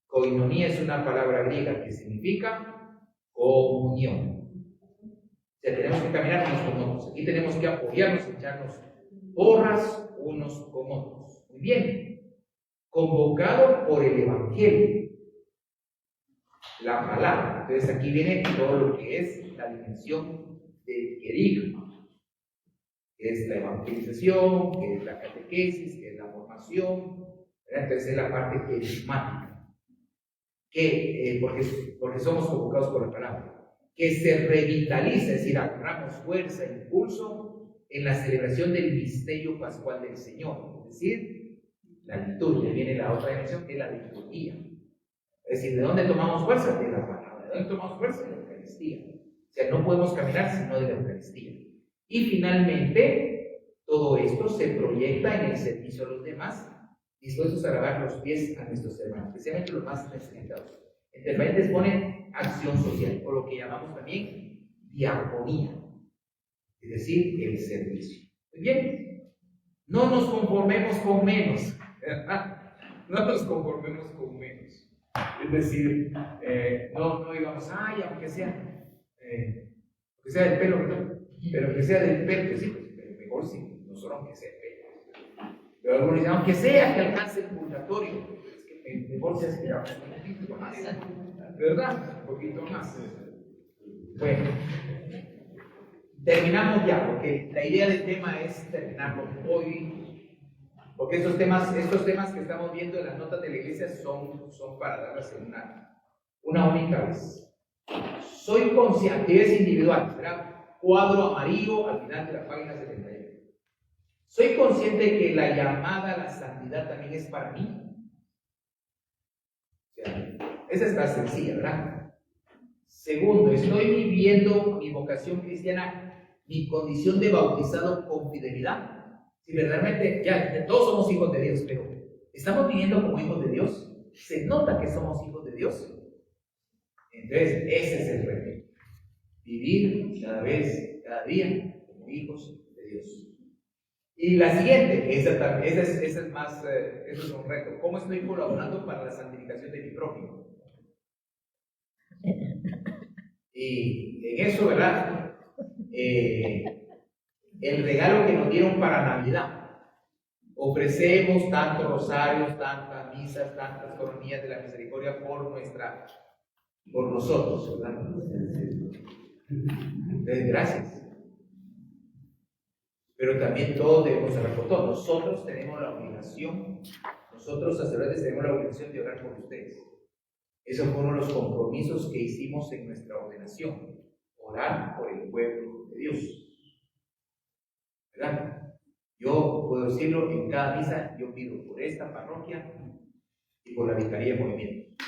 Koinonía es una palabra griega que significa comunión. O sea, tenemos que caminar unos con otros. Aquí tenemos que apoyarnos, echarnos porras unos con otros. Muy bien. Convocado por el Evangelio. La palabra. Entonces aquí viene todo lo que es la dimensión del querigma. Que es la evangelización, que es la catequesis, que es la formación. Entonces es la parte querigmática. Porque somos convocados por la palabra. Que se revitaliza, es decir, agarramos fuerza e impulso en la celebración del misterio pascual del Señor, es decir, la liturgia. Viene la otra dimensión, que es la liturgia. Es decir, ¿de dónde tomamos fuerza? De la palabra. ¿De dónde tomamos fuerza? De la Eucaristía. O sea, no podemos caminar sino de la Eucaristía. Y finalmente, todo esto se proyecta en el servicio a los demás, dispuestos a lavar los pies a nuestros hermanos, especialmente los más necesitados. Entre paréntesis ponen acción social, o lo que llamamos también diaconía, es decir, el servicio. Muy bien. No nos conformemos con menos. No nos conformemos con menos. Es decir, no digamos, ay, aunque sea del pelo, ¿no? Pero que sea del pelo, pues sí, pues, mejor sí, no solo aunque sea del pelo. Pero algunos dicen, aunque sea que alcance el purgatorio, es que mejor se aspira un poquito más, ¿verdad? Un poquito más. Bueno, terminamos ya, porque la idea del tema es terminarlo hoy, porque estos temas que estamos viendo en las notas de la iglesia son para darlas en una única vez. Soy consciente, actividades individuales, ¿verdad? Cuadro amarillo al final de la página 71. Soy consciente de que la llamada a la santidad también es para mí. O sea, esa está sencilla, ¿verdad? Segundo, estoy viviendo mi vocación cristiana, mi condición de bautizado con fidelidad. Si verdaderamente, ya todos somos hijos de Dios, pero ¿estamos viviendo como hijos de Dios? ¿Se nota que somos hijos de Dios? Entonces, ese es el reto. Vivir cada día como hijos de Dios. Y la siguiente, esa es más, eso es un reto. ¿Cómo estoy colaborando para la santificación de mi prójimo? Y en eso, ¿verdad? El regalo que nos dieron para Navidad. Ofrecemos tantos rosarios, tantas misas, tantas coronillas de la misericordia por nosotros, ¿verdad? Entonces, gracias. Pero también todos debemos orar por todos. Nosotros tenemos la obligación, nosotros sacerdotes tenemos la obligación de orar por ustedes. Esos fueron los compromisos que hicimos en nuestra ordenación. Orar por el pueblo de Dios. ¿Verdad? Yo puedo decirlo, en cada misa yo pido por esta parroquia y por la Vicaría de Movimiento.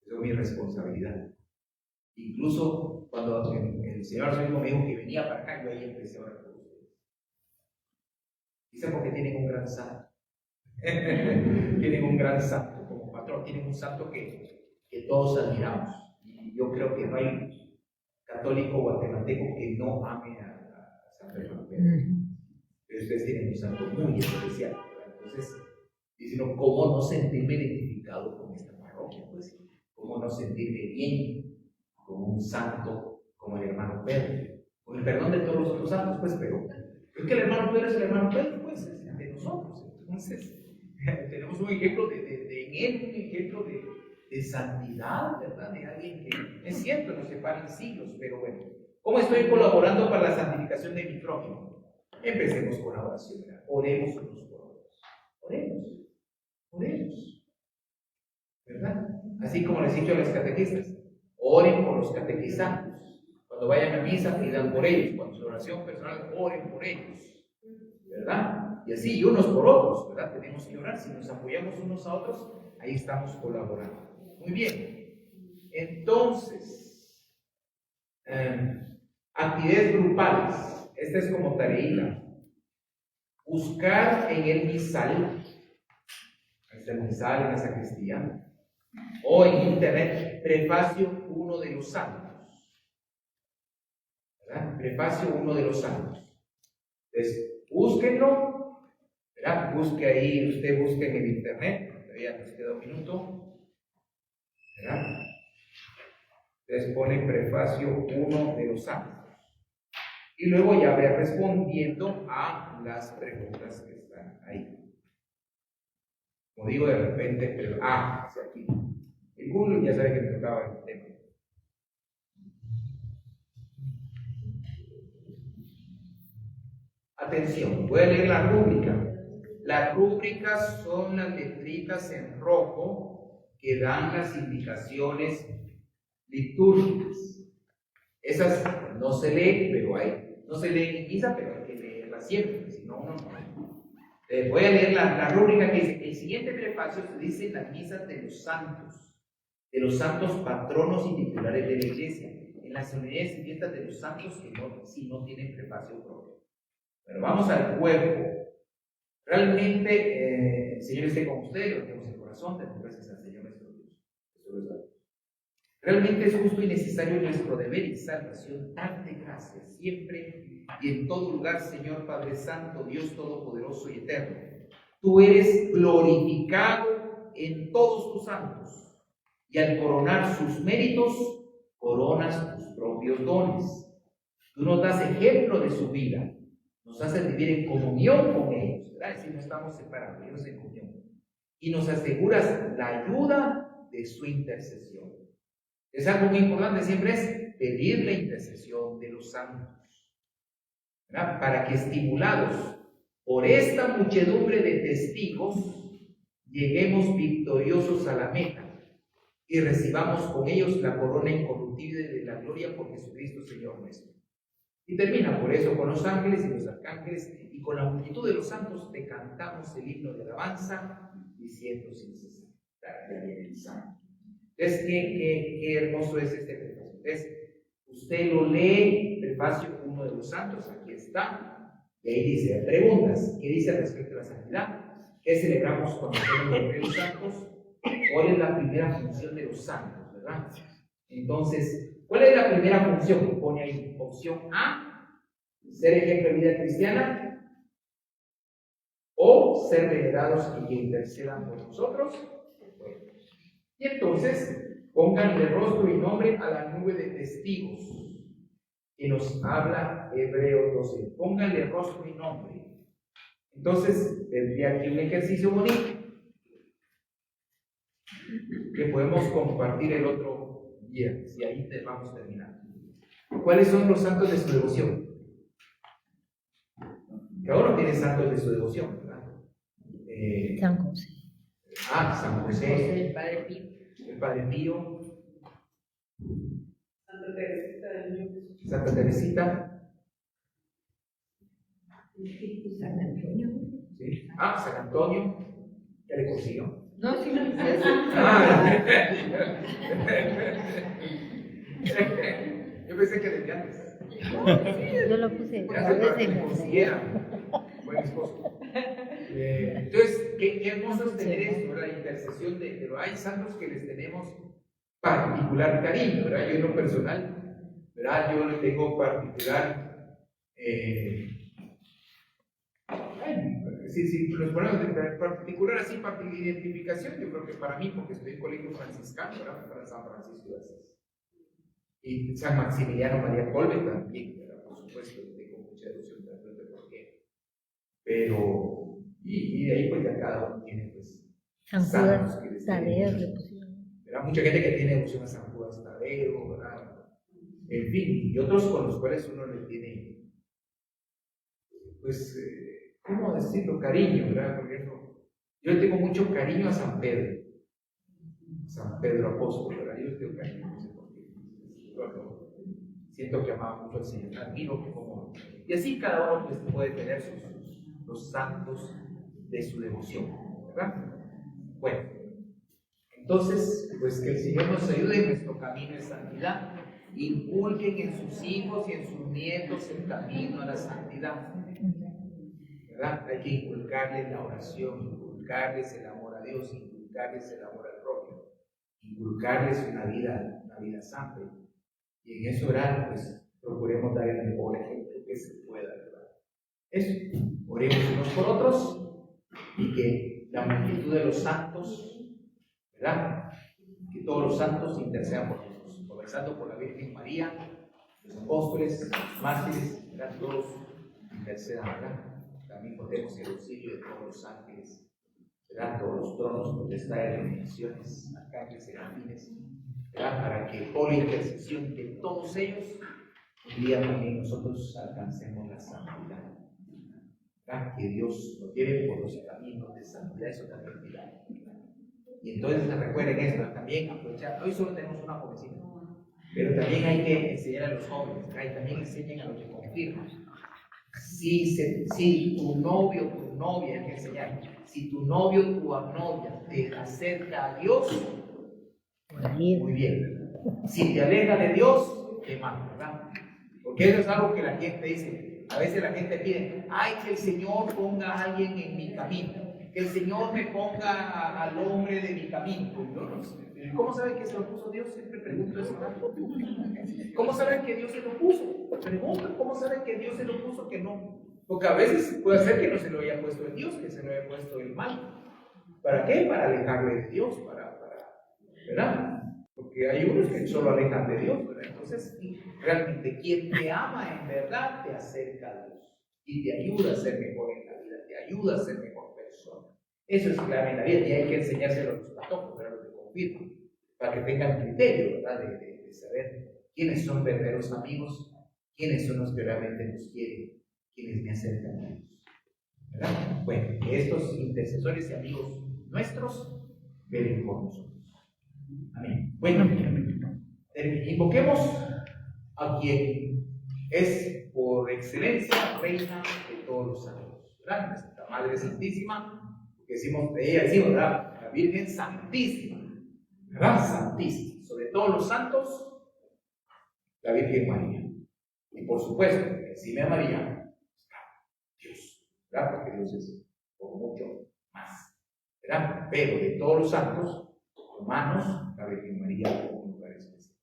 Esa es mi responsabilidad. Incluso cuando el Señor Arzobispo me dijo que venía para acá, yo ahí empecé a orar por ustedes. Quizá porque tienen un gran santo. Tienen un gran santo como patrón, tienen un santo que todos admiramos. Y yo creo que no hay católico guatemalteco que no ame a San Pedro. Pero ustedes tienen un santo muy especial, ¿verdad? Entonces, dicen, ¿cómo no sentirme identificado con esta parroquia? Pues, ¿cómo no sentirme bien con un santo como el hermano Pedro? Con el perdón de todos los otros santos, pues, pero es que el hermano Pedro es el hermano Pedro, pues, es de nosotros. Entonces, tenemos un ejemplo en él, un ejemplo de santidad, ¿verdad? De alguien que, es cierto, nos separan siglos, pero bueno, ¿cómo estoy colaborando para la santificación de mi prójimo? Empecemos con la oración, ¿verdad? Oremos unos por otros. Oremos, ¿verdad? Así como les he dicho a los catequistas, oren por los catequizantes. Cuando vayan a misa, pidan por ellos. Cuando su oración personal, oren por ellos, ¿verdad? Y así, unos por otros, ¿verdad? Tenemos que orar. Si nos apoyamos unos a otros, ahí estamos colaborando. Muy bien. Entonces, actividades grupales. Esta es como tareita. Buscar en el misal, en el misal, en la sacristía, o en internet, prefacio 1 de los santos. ¿Verdad? Prefacio 1 de los santos. Entonces, búsquenlo, ¿verdad? Busque ahí, usted busque en el internet, todavía nos queda un minuto, ¿verdad? Entonces pone prefacio 1 de los santos. Y luego ya ve respondiendo a las preguntas que están ahí. Como digo, de repente, pero hacia aquí. El Google ya sabe que me tocaba el tema. Atención, voy a leer la rúbrica. Las rúbricas son las letritas en rojo que dan las indicaciones litúrgicas. Esas no se leen, pero no se leen en misa, pero hay que leerlas siempre, si no, uno no. Voy a leer la rúbrica que dice: el siguiente prefacio se dice las misas de los santos patronos y titulares de la iglesia, en las solemnidades y fiestas de los santos que si no tienen prefacio propio. Bueno, vamos al cuerpo. Realmente, el Señor esté con ustedes, lo tenemos en el corazón, tenemos gracias al Señor nuestro Dios. Realmente es justo y necesario nuestro deber y salvación darte gracias siempre y en todo lugar, Señor Padre Santo, Dios Todopoderoso y Eterno. Tú eres glorificado en todos tus santos, y al coronar sus méritos, coronas tus propios dones. Tú nos das ejemplo de su vida, nos haces vivir en comunión con ellos, ¿verdad? Es decir, no estamos separados, ellos en comunión. Y nos aseguras la ayuda de su intercesión. Es algo muy importante, siempre es pedir la intercesión de los santos, ¿verdad? Para que, estimulados por esta muchedumbre de testigos, lleguemos victoriosos a la meta y recibamos con ellos la corona incorruptible de la gloria por Jesucristo Señor nuestro. Y termina por eso con los ángeles y los arcángeles y con la multitud de los santos te cantamos el himno de alabanza diciendo sin cesar. Entonces, qué hermoso es este prefacio. Entonces, usted lo lee, prefacio uno de los santos, aquí está, y ahí dice, preguntas, ¿qué dice respecto a la santidad? ¿Qué celebramos cuando hacemos los los santos? ¿Cuál es la primera función de los santos, verdad? Entonces, ¿cuál es la primera función? Pone ahí, opción A, ser ejemplo de vida cristiana, o ser venerados y que intercedan por nosotros. Bueno, y entonces, pónganle rostro y nombre a la nube de testigos que nos habla Hebreos 12. Pónganle rostro y nombre. Entonces, tendría aquí un ejercicio bonito que podemos compartir el otro día, si ahí vamos terminando. ¿Cuáles son los santos de su devoción? Cada uno tiene santos de su devoción, ¿verdad? San José. San José, El Padre Pío. el Padre Pío, Santa Teresita del Niño Jesús. Santa Teresita, San Antonio. ¿sí? San Antonio, ya le consiguió. No, sí, no. Yo pensé que desde antes. Yo lo puse Ya a se veces que me considera buen esposo. Entonces, qué hermoso es tener esto, ¿verdad? La intercesión pero hay santos que les tenemos particular cariño, ¿verdad? Yo en lo personal, ¿verdad? Yo le tengo particular si nos ponemos de particular así, identificación, yo creo que para mí, porque estoy en colegio franciscano, ¿verdad? Para San Francisco de Asís. Y San Maximiliano María Colbe también, ¿verdad? Por supuesto, tengo mucha devoción, no sé por qué. Pero, y de ahí pues ya cada uno tiene pues San santos Judas que les Tadeo, tienen, ¿verdad? Mucha gente que tiene devoción a San Judas Tadeo, ¿verdad? En fin, y otros con los cuales uno le tiene, pues, ¿cómo decirlo? Cariño, ¿verdad? Por ejemplo, yo le tengo mucho cariño a San Pedro Apóstol, ¿verdad? Yo le tengo cariño, no sé por qué. Siento que amaba mucho al Señor, admiro como. Y así cada uno pues, puede tener los santos de su devoción, ¿verdad? Bueno, entonces, pues que el Señor nos ayude en nuestro camino de santidad. Inculquen en sus hijos y en sus nietos el camino a la santidad, ¿verdad? Hay que inculcarles la oración, inculcarles el amor a Dios, inculcarles el amor al prójimo, inculcarles una vida santa. Y en eso orar, pues procuremos dar el mejor ejemplo que se pueda, ¿verdad? Eso, oremos unos por otros y que la multitud de los santos, ¿verdad? Que todos los santos intercedan por nosotros, comenzando por la Virgen María, los apóstoles, los mártires, ¿verdad? Todos intercedan, ¿verdad? También podemos el auxilio de todos los ángeles, ¿verdad? Todos los tronos, potestades, dominaciones, arcángeles, serafines, ¿verdad? Para que por la intercesión de todos ellos, un día también nosotros alcancemos la santidad, ¿verdad? Que Dios nos lleve por los caminos de santidad, eso también es milagro. Y entonces recuerden esto, también aprovechar, hoy solo tenemos una jovencita, pero también hay que enseñar a los jóvenes, ¿verdad? Y también enseñen a los que confirman. Si tu novio, tu novia, hay que enseñar, si tu novio, tu novia te acerca a Dios, muy bien. Si te aleja de Dios, qué mal, ¿verdad? Porque eso es algo que la gente dice, A veces la gente pide, ay, que el Señor ponga a alguien en mi camino, que el Señor me ponga al hombre de mi camino. Yo no sé. ¿Cómo saben que se lo puso Dios? Siempre pregunto eso. ¿Cómo saben que Dios se lo puso? Pregunto, ¿cómo saben que Dios se lo puso que no? Porque a veces puede ser que no se lo haya puesto el Dios, que se lo haya puesto el mal. ¿Para qué? Para alejarle de Dios, ¿verdad? Porque hay unos que solo alejan de Dios, ¿verdad? Entonces, realmente quien te ama en verdad te acerca a Dios y te ayuda a ser mejor en la vida, te ayuda a ser mejor persona. Eso es clave en la vida y hay que enseñárselo a los patojos, ¿verdad? Los de confirma, para que tengan criterio, ¿verdad? De saber quiénes son verdaderos amigos, quiénes son los que realmente nos quieren, quienes me acercan a Dios, ¿verdad? Bueno, estos intercesores y amigos nuestros velen por nosotros. Amén. Bueno, invoquemos a quien es por excelencia reina de todos los santos, ¿verdad? Nuestra Madre Santísima, que decimos de ella, decimos, ¿verdad? La Virgen Santísima, ¿verdad? Santísima. Sobre todos los santos, la Virgen María. Y por supuesto, encima de María, Dios, ¿verdad? Porque Dios es por mucho más, ¿verdad? Pero de todos los santos humanos, la Virgen María como un lugar especial,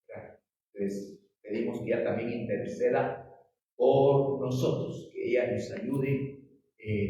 ¿verdad? Entonces, pedimos que ella también interceda por nosotros, que ella nos ayude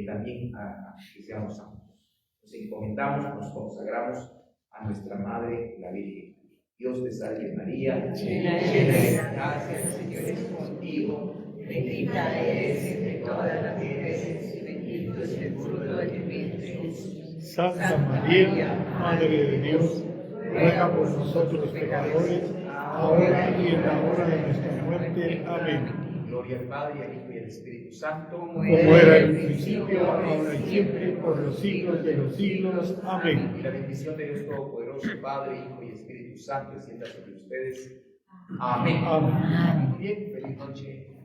también a que seamos santos. Nos encomendamos, nos consagramos a nuestra Madre, la Virgen. Dios te salve María, llena de gracia, el Señor es contigo, bendita eres entre todas las mujeres, bendito es el fruto de tu vientre Jesús. Santa María, Madre de Dios, ruega por nosotros los pecadores, ahora y en la hora de nuestra muerte. Amén. Gloria al Padre, al Hijo y al Espíritu Santo, Como era en el principio, ahora y siempre, por los siglos de los siglos. Amén. Y la bendición de Dios Todopoderoso, Padre, Hijo y Espíritu Santo, descienda sobre ustedes. Amén. Amén. Muy bien, feliz noche.